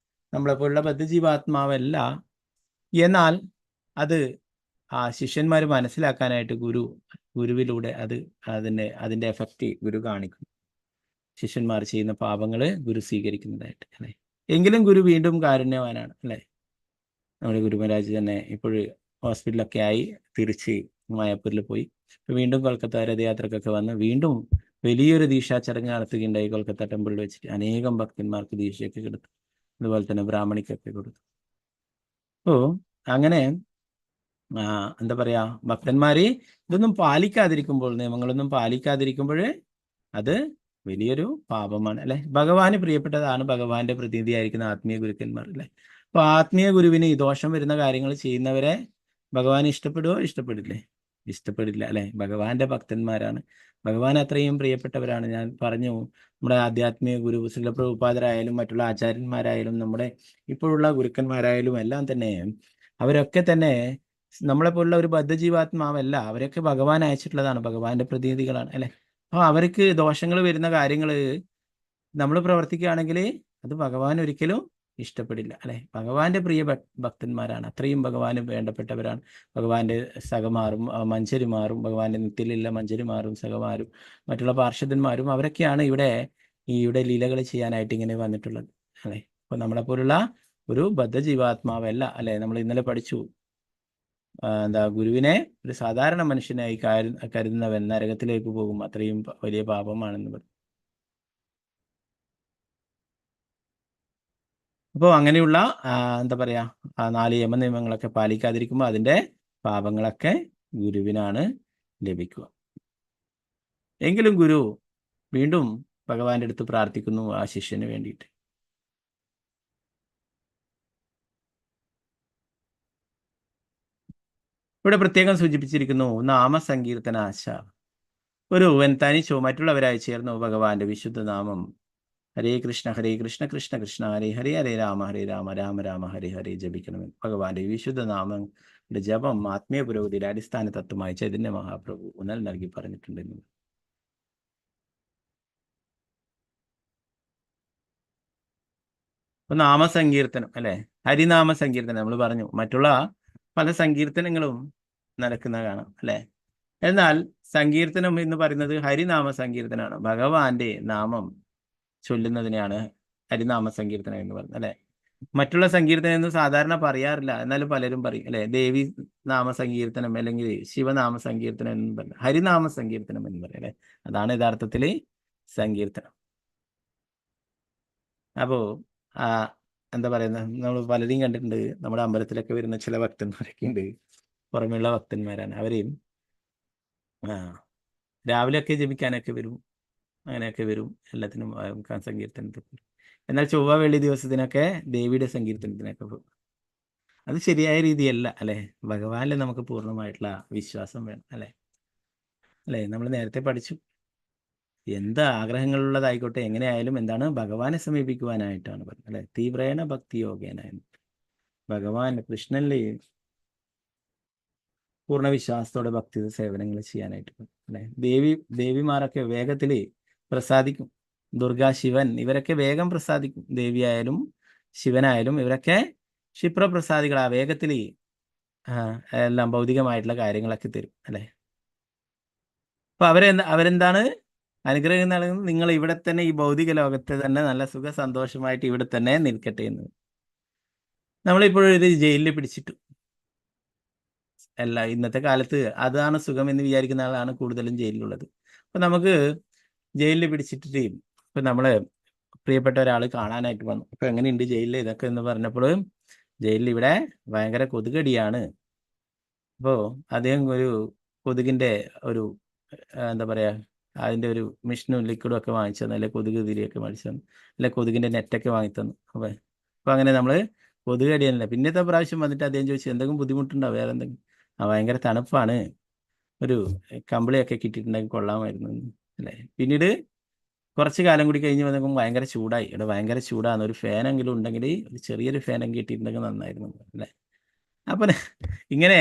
നമ്മളെപ്പോലുള്ള ബദ്ധജീവാത്മാവല്ല. എന്നാൽ അത് ആ ശിഷ്യന്മാർ മനസ്സിലാക്കാനായിട്ട് ഗുരുവിലൂടെ അതിൻ്റെ എഫക്റ്റ് ഗുരു കാണിക്കും. ശിഷ്യന്മാർ ചെയ്യുന്ന പാപങ്ങൾ ഗുരു സ്വീകരിക്കുന്നതായിട്ട് അല്ലേ. എങ്കിലും ഗുരു വീണ്ടും കാരുണ്യവാനാണ് അല്ലേ. നമ്മുടെ ഗുരുമഹാരാജ് തന്നെ ഇപ്പോഴും ഹോസ്പിറ്റലൊക്കെ ആയി തിരിച്ച് മായാപ്പൂരിൽ പോയി. വീണ്ടും കൊൽക്കത്ത രഥയാത്രക്കൊക്കെ വന്ന് വീണ്ടും വലിയൊരു ദീക്ഷാ ചടങ്ങ് നടത്തുകയുണ്ടായി കൊൽക്കത്ത ടെമ്പിളിൽ വെച്ചിട്ട്. അനേകം ഭക്തന്മാർക്ക് ദീക്ഷയൊക്കെ കൊടുത്തു, അതുപോലെ തന്നെ ബ്രാഹ്മണിക്കൊക്കെ കൊടുത്തു. അപ്പോൾ അങ്ങനെ എന്താ പറയാ, ഭക്തന്മാര് ഇതൊന്നും പാലിക്കാതിരിക്കുമ്പോൾ, നിയമങ്ങളൊന്നും പാലിക്കാതിരിക്കുമ്പോൾ അത് വലിയൊരു പാപമാണ് അല്ലെ. ഭഗവാന് പ്രിയപ്പെട്ടതാണ് ഭഗവാന്റെ പ്രതിനിധിയായിരിക്കുന്ന ആത്മീയ ഗുരുക്കന്മാർ അല്ലെ. അപ്പൊ ആത്മീയ ഗുരുവിന് ഈ ദോഷം വരുന്ന കാര്യങ്ങൾ ചെയ്യുന്നവരെ ഭഗവാൻ ഇഷ്ടപ്പെടുവോ? ഇഷ്ടപ്പെടില്ലേ? ഇഷ്ടപ്പെടില്ല അല്ലെ. ഭഗവാന്റെ ഭക്തന്മാരാണ്, ഭഗവാൻ അത്രയും പ്രിയപ്പെട്ടവരാണ്. ഞാൻ പറഞ്ഞു, നമ്മുടെ ആധ്യാത്മിക ഗുരു ശ്രീല പ്രഭുപാദരായാലും മറ്റുള്ള ആചാര്യന്മാരായാലും നമ്മുടെ ഇപ്പോഴുള്ള ഗുരുക്കന്മാരായാലും എല്ലാം തന്നെ അവരൊക്കെ തന്നെ നമ്മളെ പോലുള്ള ഒരു ബദ്ധജീവാത്മാവല്ല. അവരൊക്കെ ഭഗവാൻ അയച്ചിട്ടുള്ളതാണ്, ഭഗവാന്റെ പ്രതിനിധികളാണ് അല്ലെ. അപ്പോൾ അവർക്ക് ദോഷങ്ങൾ വരുന്ന കാര്യങ്ങൾ നമ്മൾ പ്രവർത്തിക്കുകയാണെങ്കിൽ അത് ഭഗവാൻ ഒരിക്കലും ഇഷ്ടപ്പെടില്ല അല്ലെ. ഭഗവാന്റെ പ്രിയ ഭക്തന്മാരാണ്, അത്രയും ഭഗവാന് വേണ്ടപ്പെട്ടവരാണ്. ഭഗവാന്റെ സഖമാരും മഞ്ചരിമാരും, ഭഗവാന്റെ നിത്യലില്ല മഞ്ചരിമാരും സഖമാരും മറ്റുള്ള പാർഷദന്മാരും അവരൊക്കെയാണ് ഇവിടെ ലീലകൾ ചെയ്യാനായിട്ട് ഇങ്ങനെ വന്നിട്ടുള്ളത് അല്ലെ. അപ്പോൾ നമ്മളെപ്പോലുള്ള ഒരു ബദ്ധജീവാത്മാവല്ല അല്ലെ. നമ്മൾ ഇന്നലെ പഠിച്ചു, ഗുരുവിനെ ഒരു സാധാരണ മനുഷ്യനായി കരുതുന്നവൻ നരകത്തിലേക്ക് പോകും, അത്രയും വലിയ പാപമാണെന്ന് പറയും. അപ്പോൾ അങ്ങനെയുള്ള എന്താ പറയാ 4 യമനിയമങ്ങളൊക്കെ പാലിക്കാതിരിക്കുമ്പോൾ അതിൻ്റെ പാപങ്ങളൊക്കെ ഗുരുവിനാണ് ലഭിക്കുക. എങ്കിലും ഗുരു വീണ്ടും ഭഗവാന്റെ അടുത്ത് പ്രാർത്ഥിക്കുന്നു ആ ശിഷ്യന് വേണ്ടിയിട്ട്. ഇവിടെ പ്രത്യേകം സൂചിപ്പിച്ചിരിക്കുന്നു നാമസങ്കീർത്തനാശ. ഒരുവൻ തനിച്ചോ മറ്റുള്ളവരായി ചേർന്നു ഭഗവാന്റെ വിശുദ്ധ നാമം ഹരേ കൃഷ്ണ കൃഷ്ണ കൃഷ്ണ ഹരേ ഹരേ ഹരേ രാമ രാമ രാമ ഹരേ ഹരേ ജപിക്കണമെന്ന് ഭഗവാന്റെ വിശുദ്ധ നാമങ്ങളുടെ ജപം ആത്മീയ പുരോഗതിയുടെ അടിസ്ഥാന തത്വമായി ചൈതന്യ മഹാപ്രഭു ഊന്നൽ നൽകി പറഞ്ഞിട്ടുണ്ടെന്ന്. അപ്പൊ നാമസങ്കീർത്തനം അല്ലെ, ഹരിനാമ സങ്കീർത്തനം നമ്മൾ പറഞ്ഞു, മറ്റുള്ള പല സങ്കീർത്തനങ്ങളും നടക്കുന്ന കാണാം അല്ലെ. എന്നാൽ സങ്കീർത്തനം എന്ന് പറയുന്നത് ഹരിനാമ സങ്കീർത്തനമാണ്. ഭഗവാന്റെ നാമം ചൊല്ലുന്നതിനെയാണ് ഹരിനാമ സങ്കീർത്തനം എന്ന് പറയുന്നത് അല്ലെ. മറ്റുള്ള സങ്കീർത്തനം ഒന്നും സാധാരണ പറയാറില്ല, എന്നാലും പലരും പറയും അല്ലെ. ദേവി നാമ സങ്കീർത്തനം അല്ലെങ്കിൽ ശിവനാമ സങ്കീർത്തനം എന്ന് പറയും, ഹരിനാമ സങ്കീർത്തനം എന്ന് പറയും അല്ലെ. അതാണ് യഥാർത്ഥത്തില് സങ്കീർത്തനം. അപ്പോ എന്താ പറയുന്നത്, നമ്മൾ പലരെയും കണ്ടിട്ടുണ്ട്, നമ്മുടെ അമ്പലത്തിലൊക്കെ വരുന്ന ചില ഭക്തന്മാരൊക്കെ ഉണ്ട്, പുറമെയുള്ള ഭക്തന്മാരാണ്. അവരെയും രാവിലെയൊക്കെ ജപിക്കാനൊക്കെ വരും, അങ്ങനെയൊക്കെ വരും, എല്ലാത്തിനും സങ്കീർത്തനത്തിൽ. എന്നാൽ ചൊവ്വ വെള്ളി ദിവസത്തിനൊക്കെ ദേവിയുടെ സങ്കീർത്തനത്തിനൊക്കെ പോകും. അത് ശരിയായ രീതിയല്ല അല്ലെ. ഭഗവാനിൽ നമുക്ക് പൂർണ്ണമായിട്ടുള്ള വിശ്വാസം വേണം അല്ലെ. നമ്മൾ നേരത്തെ പഠിച്ചു, എന്ത് ആഗ്രഹങ്ങളുള്ളതായിക്കോട്ടെ എങ്ങനെയായാലും എന്താണ് ഭഗവാനെ സമീപിക്കുവാനായിട്ടാണ് പറഞ്ഞത് അല്ലെ. തീവ്രേണ ഭക്തി യോഗേന, ഭഗവാൻ കൃഷ്ണനിലെ പൂർണ്ണ വിശ്വാസത്തോടെ ഭക്തി സേവനങ്ങൾ ചെയ്യാനായിട്ട് അല്ലെ. ദേവിമാരൊക്കെ വേഗത്തിൽ പ്രസാദിക്കും. ദുർഗ, ശിവൻ ഇവരൊക്കെ വേഗം പ്രസാദിക്കും. ദേവിയായാലും ശിവനായാലും ഇവരൊക്കെ ക്ഷിപ്രപ്രസാദികളാ, വേഗത്തിൽ എല്ലാം ഭൗതികമായിട്ടുള്ള കാര്യങ്ങളൊക്കെ തരും അല്ലെ. അപ്പൊ അവരെന്താണ് അനുഗ്രഹം നൽകുന്നത്? നിങ്ങൾ ഇവിടെ തന്നെ ഈ ഭൗതിക ലോകത്തെ തന്നെ നല്ല സുഖ സന്തോഷമായിട്ട് ഇവിടെ തന്നെ നിൽക്കട്ടെ എന്ന്. നമ്മളിപ്പോഴൊരു ജയിലിൽ പിടിച്ചിട്ടു അല്ല, ഇന്നത്തെ കാലത്ത് അതാണ് സുഖം എന്ന് വിചാരിക്കുന്ന ആളാണ് കൂടുതലും ജയിലിലുള്ളത്. അപ്പൊ നമുക്ക് ജയിലിൽ പിടിച്ചിട്ട് ഇപ്പൊ നമ്മള് പ്രിയപ്പെട്ട ഒരാൾ കാണാനായിട്ട് വന്നു. അപ്പൊ എങ്ങനെയുണ്ട് ജയിലിൽ ഇതൊക്കെ എന്ന് പറഞ്ഞപ്പോൾ ജയിലിൽ ഇവിടെ ഭയങ്കര കൊതുകടിയാണ്. അപ്പോൾ അദ്ദേഹം ഒരു കൊതുകിന്റെ ഒരു എന്താ പറയാ അതിന്റെ ഒരു മിഷനും ലിക്വിഡും ഒക്കെ വാങ്ങിച്ചു തന്നു, അല്ലെ കൊതുക് തിരിയൊക്കെ മേടിച്ചു തന്നു, അല്ലെ കൊതുകിന്റെ നെറ്റൊക്കെ വാങ്ങി തന്നു. അപ്പൊ അങ്ങനെ നമ്മള് കൊതുക് കടിയല്ല. പിന്നത്തെ പ്രാവശ്യം വന്നിട്ട് അദ്ദേഹം ചോദിച്ചു എന്തെങ്കിലും ബുദ്ധിമുട്ടുണ്ടോ, വേറെ എന്തെങ്കിലും? ഭയങ്കര തണുപ്പാണ്, ഒരു കമ്പിളിയൊക്കെ കിട്ടിയിട്ടുണ്ടെങ്കിൽ കൊള്ളാമായിരുന്നു അല്ലേ. പിന്നീട് കുറച്ച് കാലം കൂടി കഴിഞ്ഞ് വന്നപ്പോൾ ഭയങ്കര ചൂടായി. ഇവിടെ ഭയങ്കര ചൂടാണ്, ഒരു ഫാനെങ്കിലും ഉണ്ടെങ്കിൽ, ഒരു ചെറിയൊരു ഫാനെങ്കിലും കിട്ടിയിട്ടുണ്ടെങ്കിൽ നന്നായിരുന്നു അല്ലേ. അപ്പം ഇങ്ങനെ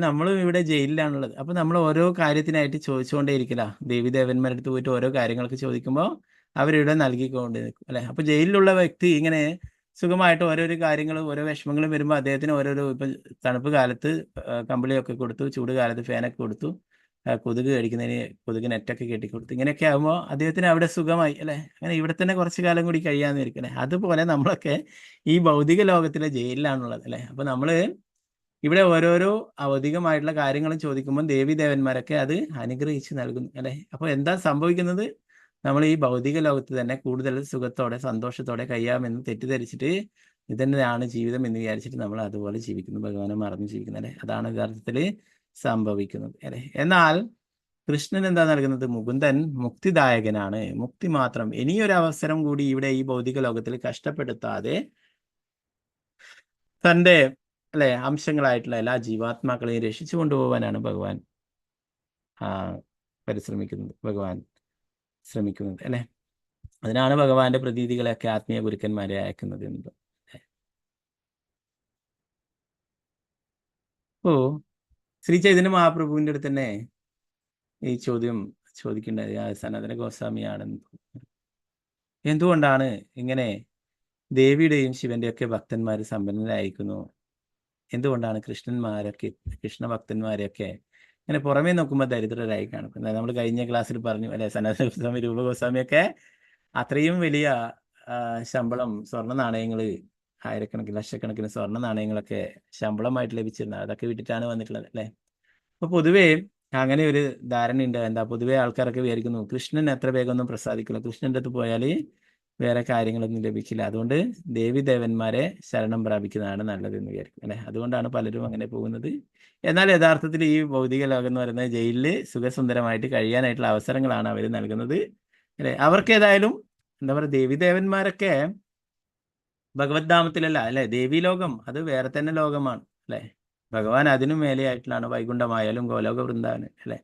നമ്മളും ഇവിടെ ജയിലിലാണുള്ളത്. അപ്പം നമ്മൾ ഓരോ കാര്യത്തിനായിട്ട് ചോദിച്ചുകൊണ്ടേ ഇരിക്കില്ല. ദേവീദേവന്മാരുടെ അടുത്ത് പോയിട്ട് ഓരോ കാര്യങ്ങൾക്ക് ചോദിക്കുമ്പോൾ അവരിവിടെ നൽകിക്കൊണ്ട് നിൽക്കും അല്ലേ. അപ്പം ജയിലിലുള്ള വ്യക്തി ഇങ്ങനെ സുഖമായിട്ട് ഓരോരോ കാര്യങ്ങളും ഓരോ വിഷമങ്ങളും വരുമ്പോൾ അദ്ദേഹത്തിന് ഓരോരോ ഇപ്പം തണുപ്പ് കാലത്ത് കമ്പിളിയൊക്കെ കൊടുത്തു, ചൂട് കാലത്ത് ഫാനൊക്കെ കൊടുത്തു, കൊതുക് കടിക്കുന്നതിന് കൊതുക് നെറ്റൊക്കെ കെട്ടിക്കൊടുത്ത് ഇങ്ങനെയൊക്കെ ആകുമ്പോൾ അദ്ദേഹത്തിന് അവിടെ സുഖമായി അല്ലേ. അങ്ങനെ ഇവിടെ തന്നെ കുറച്ച് കാലം കൂടി കഴിയാമെന്ന് ഇരിക്കണേ. അതുപോലെ നമ്മളൊക്കെ ഈ ഭൗതിക ലോകത്തിലെ ജയിലിലാണുള്ളത് അല്ലേ. അപ്പോൾ നമ്മൾ ഇവിടെ ഓരോരോ ഭൗതികമായിട്ടുള്ള കാര്യങ്ങളും ചോദിക്കുമ്പോൾ ദേവീദേവന്മാരൊക്കെ അത് അനുഗ്രഹിച്ച് നൽകുന്നു അല്ലേ. അപ്പോൾ എന്താ സംഭവിക്കുന്നത്? നമ്മൾ ഈ ഭൗതിക ലോകത്ത് തന്നെ കൂടുതൽ സുഖത്തോടെ സന്തോഷത്തോടെ കഴിയാമെന്ന് തെറ്റിദ്ധരിച്ചിട്ട് ഇതന്നെയാണ് ജീവിതം എന്ന് വിചാരിച്ചിട്ട് നമ്മൾ അതുപോലെ ജീവിക്കുന്നു, ഭഗവാനെ മറന്നു ജീവിക്കുന്നു അല്ലേ. അതാണ് യഥാർത്ഥത്തിൽ സംഭവിക്കുന്നത് അല്ലേ. എന്നാൽ കൃഷ്ണൻ എന്താ നൽകുന്നത്? മുകുന്ദൻ മുക്തിദായകനാണ്. മുക്തി മാത്രം. ഇനിയൊരു അവസരം കൂടി ഇവിടെ ഈ ഭൗതിക ലോകത്തിൽ കഷ്ടപ്പെടുത്താതെ തൻ്റെ അല്ലെ അംശങ്ങളായിട്ടുള്ള എല്ലാ ജീവാത്മാക്കളെയും രക്ഷിച്ചു കൊണ്ടുപോകാനാണ് ഭഗവാൻ പരിശ്രമിക്കുന്നത്, ഭഗവാൻ ശ്രമിക്കുന്നത് അല്ലെ. അതിനാണ് ഭഗവാന്റെ പ്രതീതികളെയൊക്കെ ആത്മീയ ഗുരുക്കന്മാരെ അയക്കുന്നത് എന്നത്. ഓ ശ്രീ ചൈതന്യ മഹാപ്രഭുവിൻ്റെ അടുത്ത് തന്നെ ഈ ചോദ്യം ചോദിക്കേണ്ടത് സനാതന ഗോസ്വാമിയാണെന്ന്. എന്തുകൊണ്ടാണ് ഇങ്ങനെ ദേവിയുടെയും ശിവന്റെയൊക്കെ ഭക്തന്മാർ സമ്പന്നരായിരിക്കുന്നു? എന്തുകൊണ്ടാണ് കൃഷ്ണ ഭക്തന്മാരെയൊക്കെ ഇങ്ങനെ പുറമേ നോക്കുമ്പോൾ ദരിദ്രരായി കാണുന്നത്? നമ്മൾ കഴിഞ്ഞ ക്ലാസ്സിൽ പറഞ്ഞു അല്ലെ, സനാതന ഗോസ്വാമി, രൂപഗോസ്വാമിയൊക്കെ അത്രയും വലിയ ശമ്പളം, സ്വർണ്ണ നാണയങ്ങൾ, ആയിരക്കണക്കിന് ലക്ഷക്കണക്കിന് സ്വർണ്ണ നാണയങ്ങളൊക്കെ ശമ്പളമായിട്ട് ലഭിച്ചിരുന്നത്. അതൊക്കെ വിട്ടിട്ടാണ് വന്നിട്ടുള്ളത് അല്ലേ. അപ്പോൾ പൊതുവേ അങ്ങനെ ഒരു ധാരണയുണ്ട്. എന്താ, പൊതുവേ ആൾക്കാരൊക്കെ വിചാരിക്കുന്നു കൃഷ്ണൻ എത്ര വേഗമൊന്നും പ്രസാദിക്കില്ല, കൃഷ്ണൻ്റെ അടുത്ത് പോയാൽ വേറെ കാര്യങ്ങളൊന്നും ലഭിക്കില്ല, അതുകൊണ്ട് ദേവന്മാരെ ശരണം പ്രാപിക്കുന്നതാണ് നല്ലതെന്ന് വിചാരിക്കും അല്ലെ. അതുകൊണ്ടാണ് പലരും അങ്ങനെ പോകുന്നത്. എന്നാൽ യഥാർത്ഥത്തിൽ ഈ ഭൗതിക ലോകം എന്ന് പറയുന്നത് ജയിലിൽ സുഖസുന്ദരമായിട്ട് കഴിയാനായിട്ടുള്ള അവസരങ്ങളാണ് അവർ നൽകുന്നത് അല്ലെ. അവർക്ക് ഏതായാലും എന്താ പറയുക, ദേവന്മാരൊക്കെ ഭഗവത്ധാമത്തിലല്ല അല്ലെ. ദേവീലോകം അത് വേറെ തന്നെ ലോകമാണ് അല്ലെ. ഭഗവാൻ അതിനും മേലെയായിട്ടുള്ളതാണ്. വൈകുണ്ഠമായാലും ഗോലോക വൃന്ദാവനം അല്ലെ.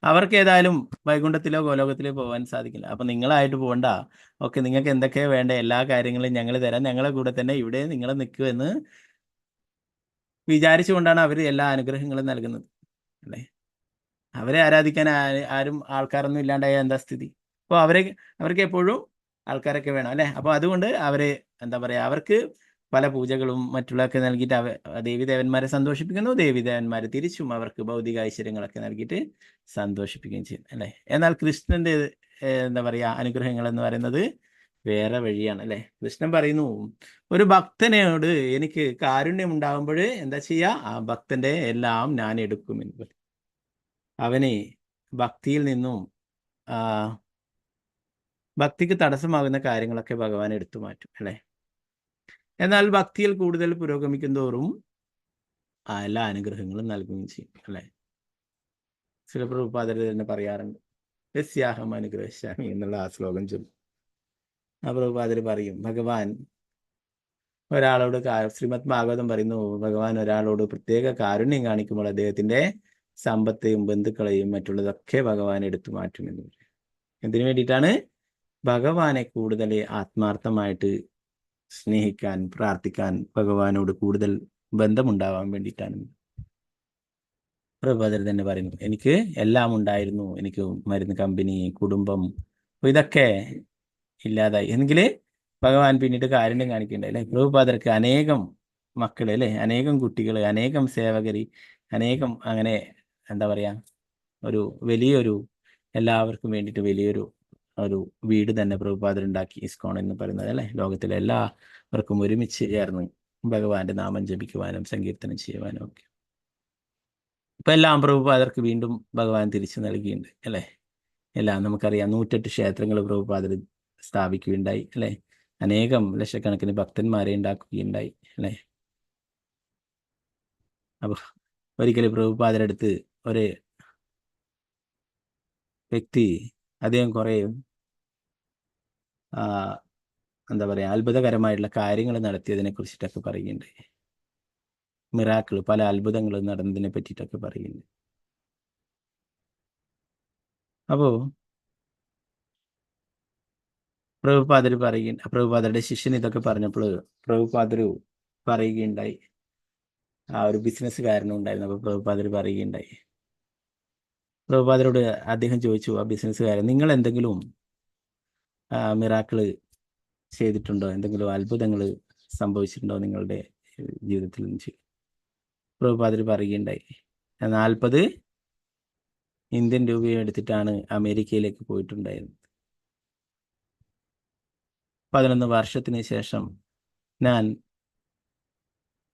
അവർക്ക് ഏതായാലും വൈകുണ്ഠത്തിലോ ഗോലോകത്തിലോ പോകാൻ സാധിക്കില്ല. അപ്പം നിങ്ങളായിട്ട് പോകണ്ട, ഓക്കെ, നിങ്ങൾക്ക് എന്തൊക്കെയാണ് വേണ്ട എല്ലാ കാര്യങ്ങളും ഞങ്ങൾ തരാം, ഞങ്ങളെ കൂടെ തന്നെ ഇവിടെ നിങ്ങൾ നിൽക്കുമെന്ന് വിചാരിച്ചുകൊണ്ടാണ് അവർ എല്ലാ അനുഗ്രഹങ്ങളും നൽകുന്നത് അല്ലേ. അവരെ ആരാധിക്കാൻ ആരും ആൾക്കാരൊന്നും ഇല്ലാണ്ടായ എന്താ സ്ഥിതി? അപ്പോൾ അവർക്ക് എപ്പോഴും ആൾക്കാരൊക്കെ വേണം അല്ലേ. അപ്പോൾ അതുകൊണ്ട് അവരെ എന്താ പറയുക, അവർക്ക് പല പൂജകളും മറ്റുള്ളതൊക്കെ നൽകിയിട്ട് ദേവീദേവന്മാരെ സന്തോഷിപ്പിക്കുന്നു. ദേവീദേവന്മാർ തിരിച്ചും അവർക്ക് ഭൗതിക ഐശ്വര്യങ്ങളൊക്കെ നൽകിയിട്ട് സന്തോഷിപ്പിക്കുകയും ചെയ്യും അല്ലേ. എന്നാൽ കൃഷ്ണന്റെ എന്താ പറയുക അനുഗ്രഹങ്ങൾ എന്ന് പറയുന്നത് വേറെ വഴിയാണ് അല്ലേ. കൃഷ്ണൻ പറയുന്നു, ഒരു ഭക്തനോട് എനിക്ക് കാരുണ്യം ഉണ്ടാകുമ്പോൾ എന്താ ചെയ്യുക, ആ ഭക്തന്റെ എല്ലാം ഞാൻ എടുക്കുമെന്ന്. അവനെ ഭക്തിയിൽ നിന്നും ഭക്തിക്ക് തടസ്സമാകുന്ന കാര്യങ്ങളൊക്കെ ഭഗവാൻ എടുത്തു മാറ്റും അല്ലേ. എന്നാൽ ഭക്തിയിൽ കൂടുതൽ പുരോഗമിക്കും തോറും ആ എല്ലാ അനുഗ്രഹങ്ങളും നൽകുകയും ചെയ്യും അല്ലേ. ചില പ്രഭുപാദർ തന്നെ പറയാറുണ്ട്, യസ്യാഹം അനുഗ്രഹിച്ചാമി എന്നുള്ള ആ ശ്ലോകം ചൊല്ലും. ആ പ്രഭുപാദർ പറയും, ഭഗവാൻ ഒരാളോട് ശ്രീമദ് ഭാഗവതം പറയുന്നു, ഭഗവാൻ ഒരാളോട് പ്രത്യേക കാരുണ്യം കാണിക്കുമ്പോൾ അദ്ദേഹത്തിന്റെ സമ്പത്തെയും ബന്ധുക്കളെയും മറ്റുള്ളതൊക്കെ ഭഗവാൻ എടുത്തു മാറ്റുമെന്ന് പറയും. എന്തിനു വേണ്ടിയിട്ടാണ്? ഭഗവാനെ കൂടുതൽ ആത്മാർത്ഥമായിട്ട് സ്നേഹിക്കാൻ, പ്രാർത്ഥിക്കാൻ, ഭഗവാനോട് കൂടുതൽ ബന്ധമുണ്ടാവാൻ വേണ്ടിയിട്ടാണ്. പ്രഭുപാദർ തന്നെ പറയുന്നു, എനിക്ക് എല്ലാം ഉണ്ടായിരുന്നു, എനിക്ക് മരുന്ന് കമ്പനി, കുടുംബം, ഇതൊക്കെ ഇല്ലാതായി എങ്കിൽ ഭഗവാൻ പിന്നീട് കാരുണ്യം കാണിക്കേണ്ടത് അല്ലേ. പ്രഭുപാദർക്ക് അനേകം മക്കൾ അല്ലേ, അനേകം കുട്ടികൾ, അനേകം സേവകരി, അനേകം അങ്ങനെ എന്താ പറയുക, ഒരു വലിയൊരു എല്ലാവർക്കും വേണ്ടിയിട്ട് വലിയൊരു വീട് തന്നെ പ്രഭുപാദർ ഉണ്ടാക്കി, ഇസ്കോൺ എന്ന് പറയുന്നത് അല്ലേ. ലോകത്തിലെ എല്ലാവർക്കും ഒരുമിച്ച് ചേർന്ന് ഭഗവാന്റെ നാമം ജപിക്കുവാനും സങ്കീർത്തനം ചെയ്യുവാനും ഒക്കെ. ഇപ്പം എല്ലാം പ്രഭുപാദർക്ക് വീണ്ടും ഭഗവാൻ തിരിച്ചു നൽകിയിട്ടുണ്ട് അല്ലേ. എല്ലാം നമുക്കറിയാം, 108 ക്ഷേത്രങ്ങൾ പ്രഭുപാദർ സ്ഥാപിക്കുകയുണ്ടായി അല്ലേ. അനേകം ലക്ഷക്കണക്കിന് ഭക്തന്മാരെ ഉണ്ടാക്കുകയുണ്ടായി അല്ലേ. അപ്പോൾ ഒരിക്കലും പ്രഭുപാദരടുത്ത് ഒരു വ്യക്തി അദ്ദേഹം കുറേ എന്താ പറയുക അത്ഭുതകരമായിട്ടുള്ള കാര്യങ്ങൾ നടത്തിയതിനെ കുറിച്ചിട്ടൊക്കെ പറയുന്നുണ്ട്. മിറാക്കിൾ, പല അത്ഭുതങ്ങൾ നടന്നതിനെ പറ്റിയിട്ടൊക്കെ പറയുന്നുണ്ട്. അപ്പോൾ പ്രഭുപാദരുടെ ശിഷ്യൻ ഇതൊക്കെ പറഞ്ഞപ്പോൾ പ്രഭുപാദർ പറയുകയുണ്ടായി, ആ ഒരു ബിസിനസ്സുകാരനും ഉണ്ടായിരുന്നു. അപ്പോൾ പ്രഭുപാദർ പറയുകയുണ്ടായി, പ്രഭുപാദരോട് അദ്ദേഹം ചോദിച്ചു, ആ ബിസിനസ്സുകാരൻ, നിങ്ങൾ എന്തെങ്കിലും മിറാക്കിള് ചെയ്തിട്ടുണ്ടോ, എന്തെങ്കിലും അത്ഭുതങ്ങൾ സംഭവിച്ചിട്ടുണ്ടോ നിങ്ങളുടെ ജീവിതത്തിൽ? പ്രഭുപാദർ പറയുകയുണ്ടായി, 40 ഇന്ത്യൻ രൂപയും എടുത്തിട്ടാണ് അമേരിക്കയിലേക്ക് പോയിട്ടുണ്ടായിരുന്നത്. 11 വർഷത്തിന് ശേഷം ഞാൻ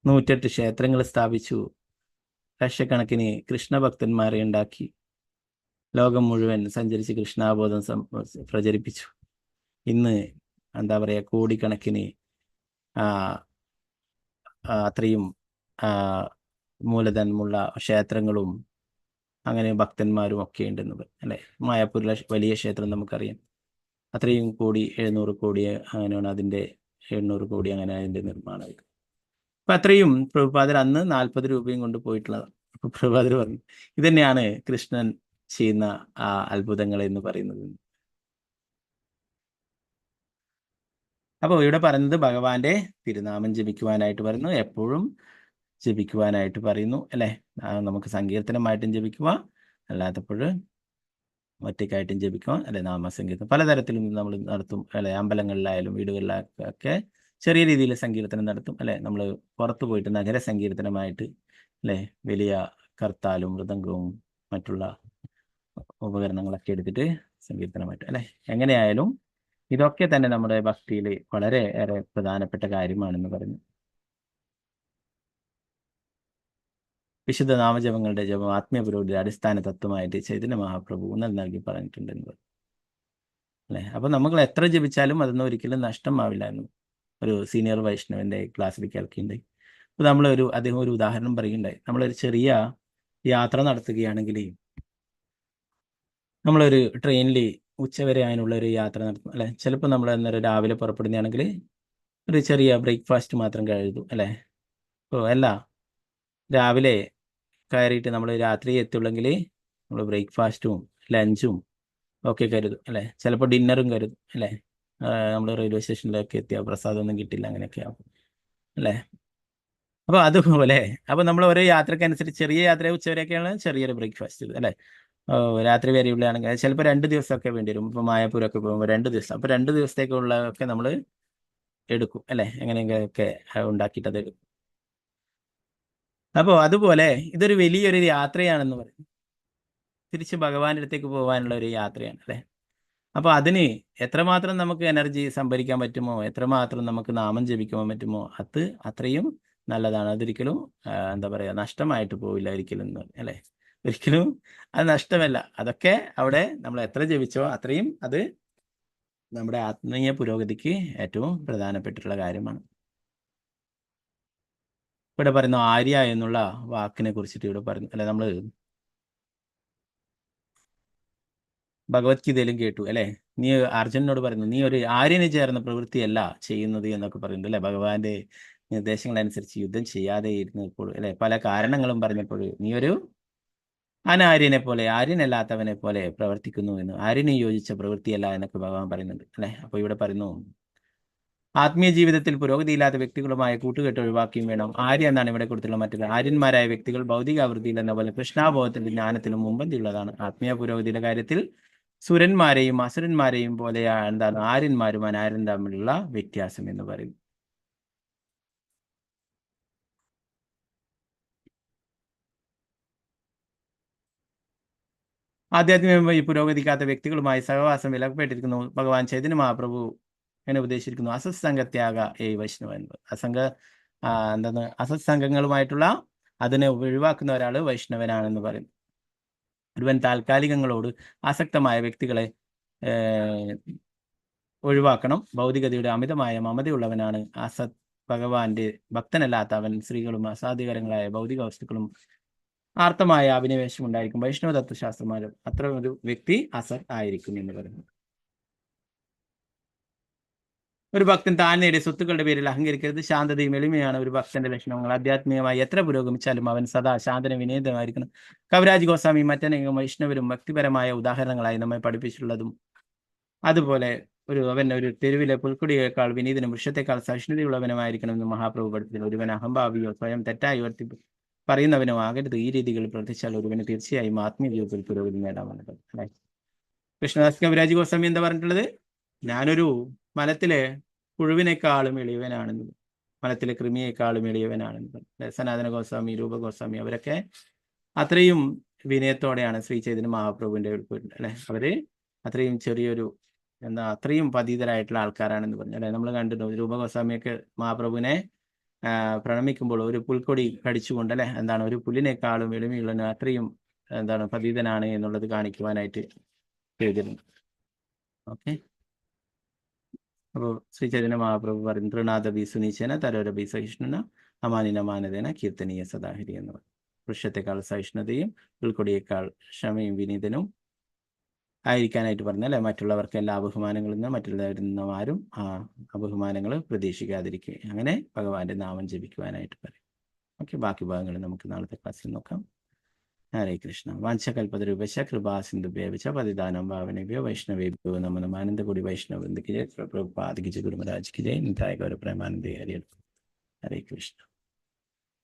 108 ക്ഷേത്രങ്ങൾ സ്ഥാപിച്ചു, ലക്ഷക്കണക്കിന് കൃഷ്ണഭക്തന്മാരെ ഉണ്ടാക്കി, ലോകം മുഴുവൻ സഞ്ചരിച്ച് കൃഷ്ണാബോധം പ്രചരിപ്പിച്ചു. ഇന്ന് എന്താ പറയുക, കോടിക്കണക്കിന് അത്രയും മൂലധനമുള്ള ക്ഷേത്രങ്ങളും അങ്ങനെ ഭക്തന്മാരും ഒക്കെ ഉണ്ടെന്നത് അല്ലേ. മായാപൂരിലെ വലിയ ക്ഷേത്രം നമുക്കറിയാം, അത്രയും കോടി 700 കോടി അങ്ങനെയാണ് അതിൻ്റെ 800 കോടി അങ്ങനെ അതിൻ്റെ നിർമ്മാണം. അപ്പം അത്രയും പ്രഭുപാദർ അന്ന് 40 രൂപയും കൊണ്ട് പോയിട്ടുള്ളത്. അപ്പോൾ പ്രഭുപാദർ പറഞ്ഞു, ഇതന്നെയാണ് കൃഷ്ണൻ ചെയ്യുന്ന ആ അത്ഭുതങ്ങൾ എന്ന് പറയുന്നത്. അപ്പോൾ ഇവിടെ പറയുന്നത് ഭഗവാന്റെ തിരുനാമം ജപിക്കുവാനായിട്ട് പറയുന്നു, എപ്പോഴും ജപിക്കുവാനായിട്ട് പറയുന്നു അല്ലേ. നമുക്ക് സങ്കീർത്തനമായിട്ടും ജപിക്കുക, അല്ലാത്തപ്പോൾ ഒറ്റയ്ക്കായിട്ടും ജപിക്കുക അല്ലെ. നാമസങ്കീർത്തനം പലതരത്തിലും നമ്മൾ നടത്തും അല്ലെ. അമ്പലങ്ങളിലായാലും വീടുകളിലൊക്കെ ചെറിയ രീതിയിൽ സങ്കീർത്തനം നടത്തും അല്ലെ. നമ്മൾ പുറത്തു പോയിട്ട് നഗര സങ്കീർത്തനമായിട്ട് അല്ലെ, വലിയ കർത്താലും മൃദംഗവും മറ്റുള്ള ഉപകരണങ്ങളൊക്കെ എടുത്തിട്ട് സങ്കീർത്തനമായിട്ട് അല്ലെ. എങ്ങനെയായാലും ഇതൊക്കെ തന്നെ നമ്മുടെ ഭക്തിയിൽ വളരെ ഏറെ പ്രധാനപ്പെട്ട കാര്യമാണെന്ന് പറഞ്ഞു. വിശുദ്ധ നാമജപങ്ങളുടെ ജപം ആത്മീയ പുരോഗതിയുടെ അടിസ്ഥാന തത്വമായിട്ട് ചൈതന്യ മഹാപ്രഭു ഊന്നൽ നൽകി പറഞ്ഞിട്ടുണ്ടെന്ന് അല്ലേ. അപ്പം നമ്മൾ എത്ര ജപിച്ചാലും അതൊന്നും ഒരിക്കലും നഷ്ടമാവില്ല എന്ന് ഒരു സീനിയർ വൈഷ്ണവന്റെ ക്ലാസ്സിൽ കേൾക്കുന്നുണ്ട്. അപ്പോൾ അദ്ദേഹം ഒരു ഉദാഹരണം പറയുന്നുണ്ടായി. നമ്മളൊരു ചെറിയ യാത്ര നടത്തുകയാണെങ്കിൽ, നമ്മളൊരു ട്രെയിനിൽ ഉച്ചവരെ അതിനുള്ള ഒരു യാത്ര നടത്തും അല്ലെ. ചിലപ്പോൾ നമ്മൾ അന്നേരം രാവിലെ പുറപ്പെടുന്നതാണെങ്കിൽ ഒരു ചെറിയ ബ്രേക്ക്ഫാസ്റ്റ് മാത്രം കരുതും അല്ലേ. അപ്പോൾ അല്ല, രാവിലെ കയറിയിട്ട് നമ്മൾ രാത്രി എത്തുള്ളെങ്കിൽ നമ്മൾ ബ്രേക്ക്ഫാസ്റ്റും ലഞ്ചും ഒക്കെ കരുതും അല്ലേ. ചിലപ്പോൾ ഡിന്നറും കരുതും അല്ലേ. നമ്മൾ റെയിൽവേ സ്റ്റേഷനിലൊക്കെ എത്തിയാൽ പ്രസാദമൊന്നും കിട്ടില്ല, അങ്ങനെയൊക്കെ ആവും അല്ലേ. അപ്പോൾ അതുപോലെ അപ്പോൾ നമ്മൾ ഓരോ യാത്രക്കനുസരിച്ച് ചെറിയ യാത്ര ഉച്ചവരെയൊക്കെയാണ് ചെറിയൊരു ബ്രേക്ക്ഫാസ്റ്റ് അല്ലേ. രാത്രി വരെയുള്ളതാണെങ്കിൽ ചിലപ്പോൾ 2 ദിവസമൊക്കെ വേണ്ടി വരും. ഇപ്പോൾ മായാപൂരൊക്കെ പോകുമ്പോൾ 2 ദിവസം, അപ്പോൾ 2 ദിവസത്തേക്കുള്ളതൊക്കെ നമ്മൾ എടുക്കും അല്ലേ. എങ്ങനെയെങ്കിലൊക്കെ ഉണ്ടാക്കിയിട്ട് അത് എടുക്കും. അപ്പോൾ അതുപോലെ ഇതൊരു വലിയൊരു യാത്രയാണെന്ന് പറയും. തിരിച്ച് ഭഗവാന്റെ അടുത്തേക്ക് പോകാനുള്ള ഒരു യാത്രയാണ് അല്ലേ. അപ്പോൾ അതിന് എത്രമാത്രം നമുക്ക് എനർജി സംഭരിക്കാൻ പറ്റുമോ, എത്രമാത്രം നമുക്ക് നാമം ജപിക്കാൻ പറ്റുമോ, അത് അത്രയും നല്ലതാണ്. അതൊരിക്കലും എന്താ പറയുക, നഷ്ടമായിട്ട് പോവില്ല ഒരിക്കലും അല്ലേ. ഒരിക്കലും അത് നഷ്ടമല്ല. അതൊക്കെ അവിടെ നമ്മൾ എത്ര ജപിച്ചോ അത്രയും അത് നമ്മുടെ ആത്മീയ പുരോഗതിക്ക് ഏറ്റവും പ്രധാനപ്പെട്ടിട്ടുള്ള കാര്യമാണ്. ഇവിടെ പറയുന്ന ആര്യ എന്നുള്ള വാക്കിനെ കുറിച്ചിട്ട് ഇവിടെ പറഞ്ഞു അല്ലെ. നമ്മൾ ഭഗവത്ഗീതയിലും കേട്ടു അല്ലെ. നീ അർജുനനോട് പറയുന്നു, നീ ഒരു ആര്യന് ചേർന്ന പ്രവൃത്തിയല്ല ചെയ്യുന്നത് എന്നൊക്കെ പറയുന്നുണ്ട് അല്ലെ. ഭഗവാന്റെ നിർദ്ദേശങ്ങളനുസരിച്ച് യുദ്ധം ചെയ്യാതെ ഇരുന്നപ്പോൾ അല്ലെ, പല കാരണങ്ങളും പറഞ്ഞപ്പോൾ നീ ഒരു അനാര്യനെ പോലെ, ആര്യനല്ലാത്തവനെ പോലെ പ്രവർത്തിക്കുന്നു എന്ന്, ആര്യന് യോജിച്ച പ്രവൃത്തിയല്ല എന്നൊക്കെ ഭഗവാൻ പറയുന്നുണ്ട് അല്ലെ. അപ്പോൾ ഇവിടെ പറയുന്നു, ആത്മീയ ജീവിതത്തിൽ പുരോഗതിയില്ലാത്ത വ്യക്തികളുമായ കൂട്ടുകെട്ട് ഒഴിവാക്കിയും വേണം. ആര്യ എന്നാണ് ഇവിടെ കൊടുത്തുള്ള മറ്റൊരു. ആര്യന്മാരായ വ്യക്തികൾ ഭൗതിക ആവൃത്തിയിൽ എന്ന പോലെ കൃഷ്ണാബോധത്തിന്റെ ജ്ഞാനത്തിലും മുമ്പന്തിയുള്ളതാണ്. ആത്മീയ പുരോഗതിയുടെ കാര്യത്തിൽ സുരന്മാരെയും അസുരന്മാരെയും പോലെ എന്താണ് ആര്യന്മാരും അനാര്യനും തമ്മിലുള്ള വ്യത്യാസം എന്ന് പറയും. ആധ്യാത്മികമായി പുരോഗതിക്കാത്ത വ്യക്തികളുമായി സഹവാസം വിലക്കപ്പെട്ടിരിക്കുന്നു. ഭഗവാൻ ചൈതന്യ മഹാപ്രഭു എന്നെ ഉപദേശിച്ചിരിക്കുന്നു, അസത്സംഗത്യാഗ വൈഷ്ണവ എന്നത്. അസത്സംഗങ്ങളുമായിട്ടുള്ള അതിനെ ഒഴിവാക്കുന്ന ഒരാൾ വൈഷ്ണവനാണെന്ന് പറയും. ഒരുവൻ താൽക്കാലികങ്ങളോട് ആസക്തമായ വ്യക്തികളെ ഒഴിവാക്കണം. ഭൗതികതയുടെ അമിതമായ മമതയുള്ളവനാണ് അസത്. ഭഗവാന്റെ ഭക്തനല്ലാത്ത അവൻ സ്ത്രീകളും അസാധ്യകരങ്ങളായ ഭൗതിക വസ്തുക്കളും ആർത്തമായ അഭിനിവേശം ഉണ്ടായിരിക്കും. വൈഷ്ണവ തത്വശാസ്ത്രമാരും അത്ര ഒരു വ്യക്തി അസത് ആയിരിക്കും എന്ന് പറയുന്നു. ഒരു ഭക്തൻ താൻ നേടിയ സ്വത്തുക്കളുടെ പേരിൽ അഹങ്കരിക്കരുത്. ശാന്തതയും എളിമയാണ് ഒരു ഭക്തന്റെ ലക്ഷണങ്ങൾ. ആധ്യാത്മികമായി എത്ര പുരോഗമിച്ചാലും അവൻ സദാ ശാന്തന വിനീതമായിരിക്കണം. കവിരാജ് ഗോസ്വാമി മറ്റനേകം വൈഷ്ണവരും വ്യക്തിപരമായ ഉദാഹരണങ്ങളായി നമ്മെ പഠിപ്പിച്ചിട്ടുള്ളതും അതുപോലെ അവൻ ഒരു തെരുവിലെ പുൽക്കുടിയേക്കാൾ വിനീതനും വൃക്ഷത്തെക്കാൾ സഹിഷ്ണുതയുള്ളവനുമായിരിക്കണമെന്ന് മഹാപ്രഭു പഠിപ്പിച്ചു. ഒരുവൻ അഹംഭാവിയോ സ്വയം തെറ്റായി ഉയർത്തി പറയുന്നവനോ ആകരുത്. ഈ രീതികളിൽ പ്രവർത്തിച്ചാൽ ഒരുവന് തീർച്ചയായും ആത്മീയ ജീവിതത്തിൽ പുരോഗതി നേടാമെന്നത് അല്ലെ. കൃഷ്ണദാസ് കവിരാജ് ഗോസ്വാമി എന്താ പറഞ്ഞിട്ടുള്ളത്? ഞാനൊരു മലത്തിലെ പുഴുവിനേക്കാളും എളിയവനാണെന്ന്, മലത്തിലെ കൃമിയേക്കാളും എളിയവനാണെന്ന്. സനാതന ഗോസ്വാമി, രൂപ ഗോസ്വാമി അവരൊക്കെ അത്രയും വിനയത്തോടെയാണ് ശ്രീ ചൈതന്യ മഹാപ്രഭുവിന്റെ അല്ലെ, അവര് അത്രയും ചെറിയൊരു അത്രയും പതീതരായിട്ടുള്ള ആൾക്കാരാണെന്ന് പറഞ്ഞു അല്ലെ. നമ്മൾ കണ്ടിട്ടുണ്ട് രൂപ ഗോസ്വാമിയൊക്കെ മഹാപ്രഭുവിനെ പ്രണമിക്കുമ്പോൾ ഒരു പുൽക്കൊടി കടിച്ചുകൊണ്ട് അല്ലെ, ഒരു പുല്ലിനേക്കാളും എളിമയുള്ള അത്രയും പതീതനാണ് എന്നുള്ളത് കാണിക്കുവാനായിട്ട് ചെയ്തിരുന്നു. ഓക്കെ, അപ്പോൾ ശ്രീ ചൈതന്യ മഹാപ്രഭു പറയും തൃണാദബി സുനീചന തരോരബി സഹിഷ്ണുന അമാനിന മാനദേന കീർത്തനീയ സദാഹരി എന്ന് പറയും. വൃക്ഷത്തെക്കാൾ സഹിഷ്ണുതയും പുൽക്കൊടിയേക്കാൾ ക്ഷമയും വിനീതനും ആയിരിക്കാനായിട്ട് പറഞ്ഞല്ലേ. മറ്റുള്ളവർക്ക് എല്ലാ അബഹുമാനങ്ങളിൽ നിന്ന് മറ്റുള്ളവരിൽ നിന്നും ആരും ആ അബഹുമാനങ്ങൾ പ്രതീക്ഷിക്കാതിരിക്കുക, അങ്ങനെ ഭഗവാന്റെ നാമം ജപിക്കുവാനായിട്ട് പറയും. ഓക്കെ, ബാക്കി ഭാഗങ്ങൾ നമുക്ക് നാളത്തെ ക്ലാസ്സിൽ നോക്കാം. ഹരേ കൃഷ്ണ. വാഞ്ചകൽപതരൂപശ കൃപാ സിന്ധുഭ്യവച പതിദാനം ഭാവനഭ്യോ വൈഷ്ണവേഭ്യോ നമോ നമ. ആനന്ദകൂടി വൈഷ്ണവൃന്ദക്ക് ജയ, പ്രഭുപാദിക്ക് ജയ, ഗുരുമരാജിക്ക് ജയ, നിതായ ഗൗര പ്രേമാനന്ദേ ഹരി. ഹരേ കൃഷ്ണ.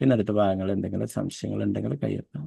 പിന്നെ അടുത്ത ഭാഗങ്ങൾ എന്തെങ്കിലും സംശയങ്ങൾ ഉണ്ടെങ്കിൽ കയ്യെത്താം.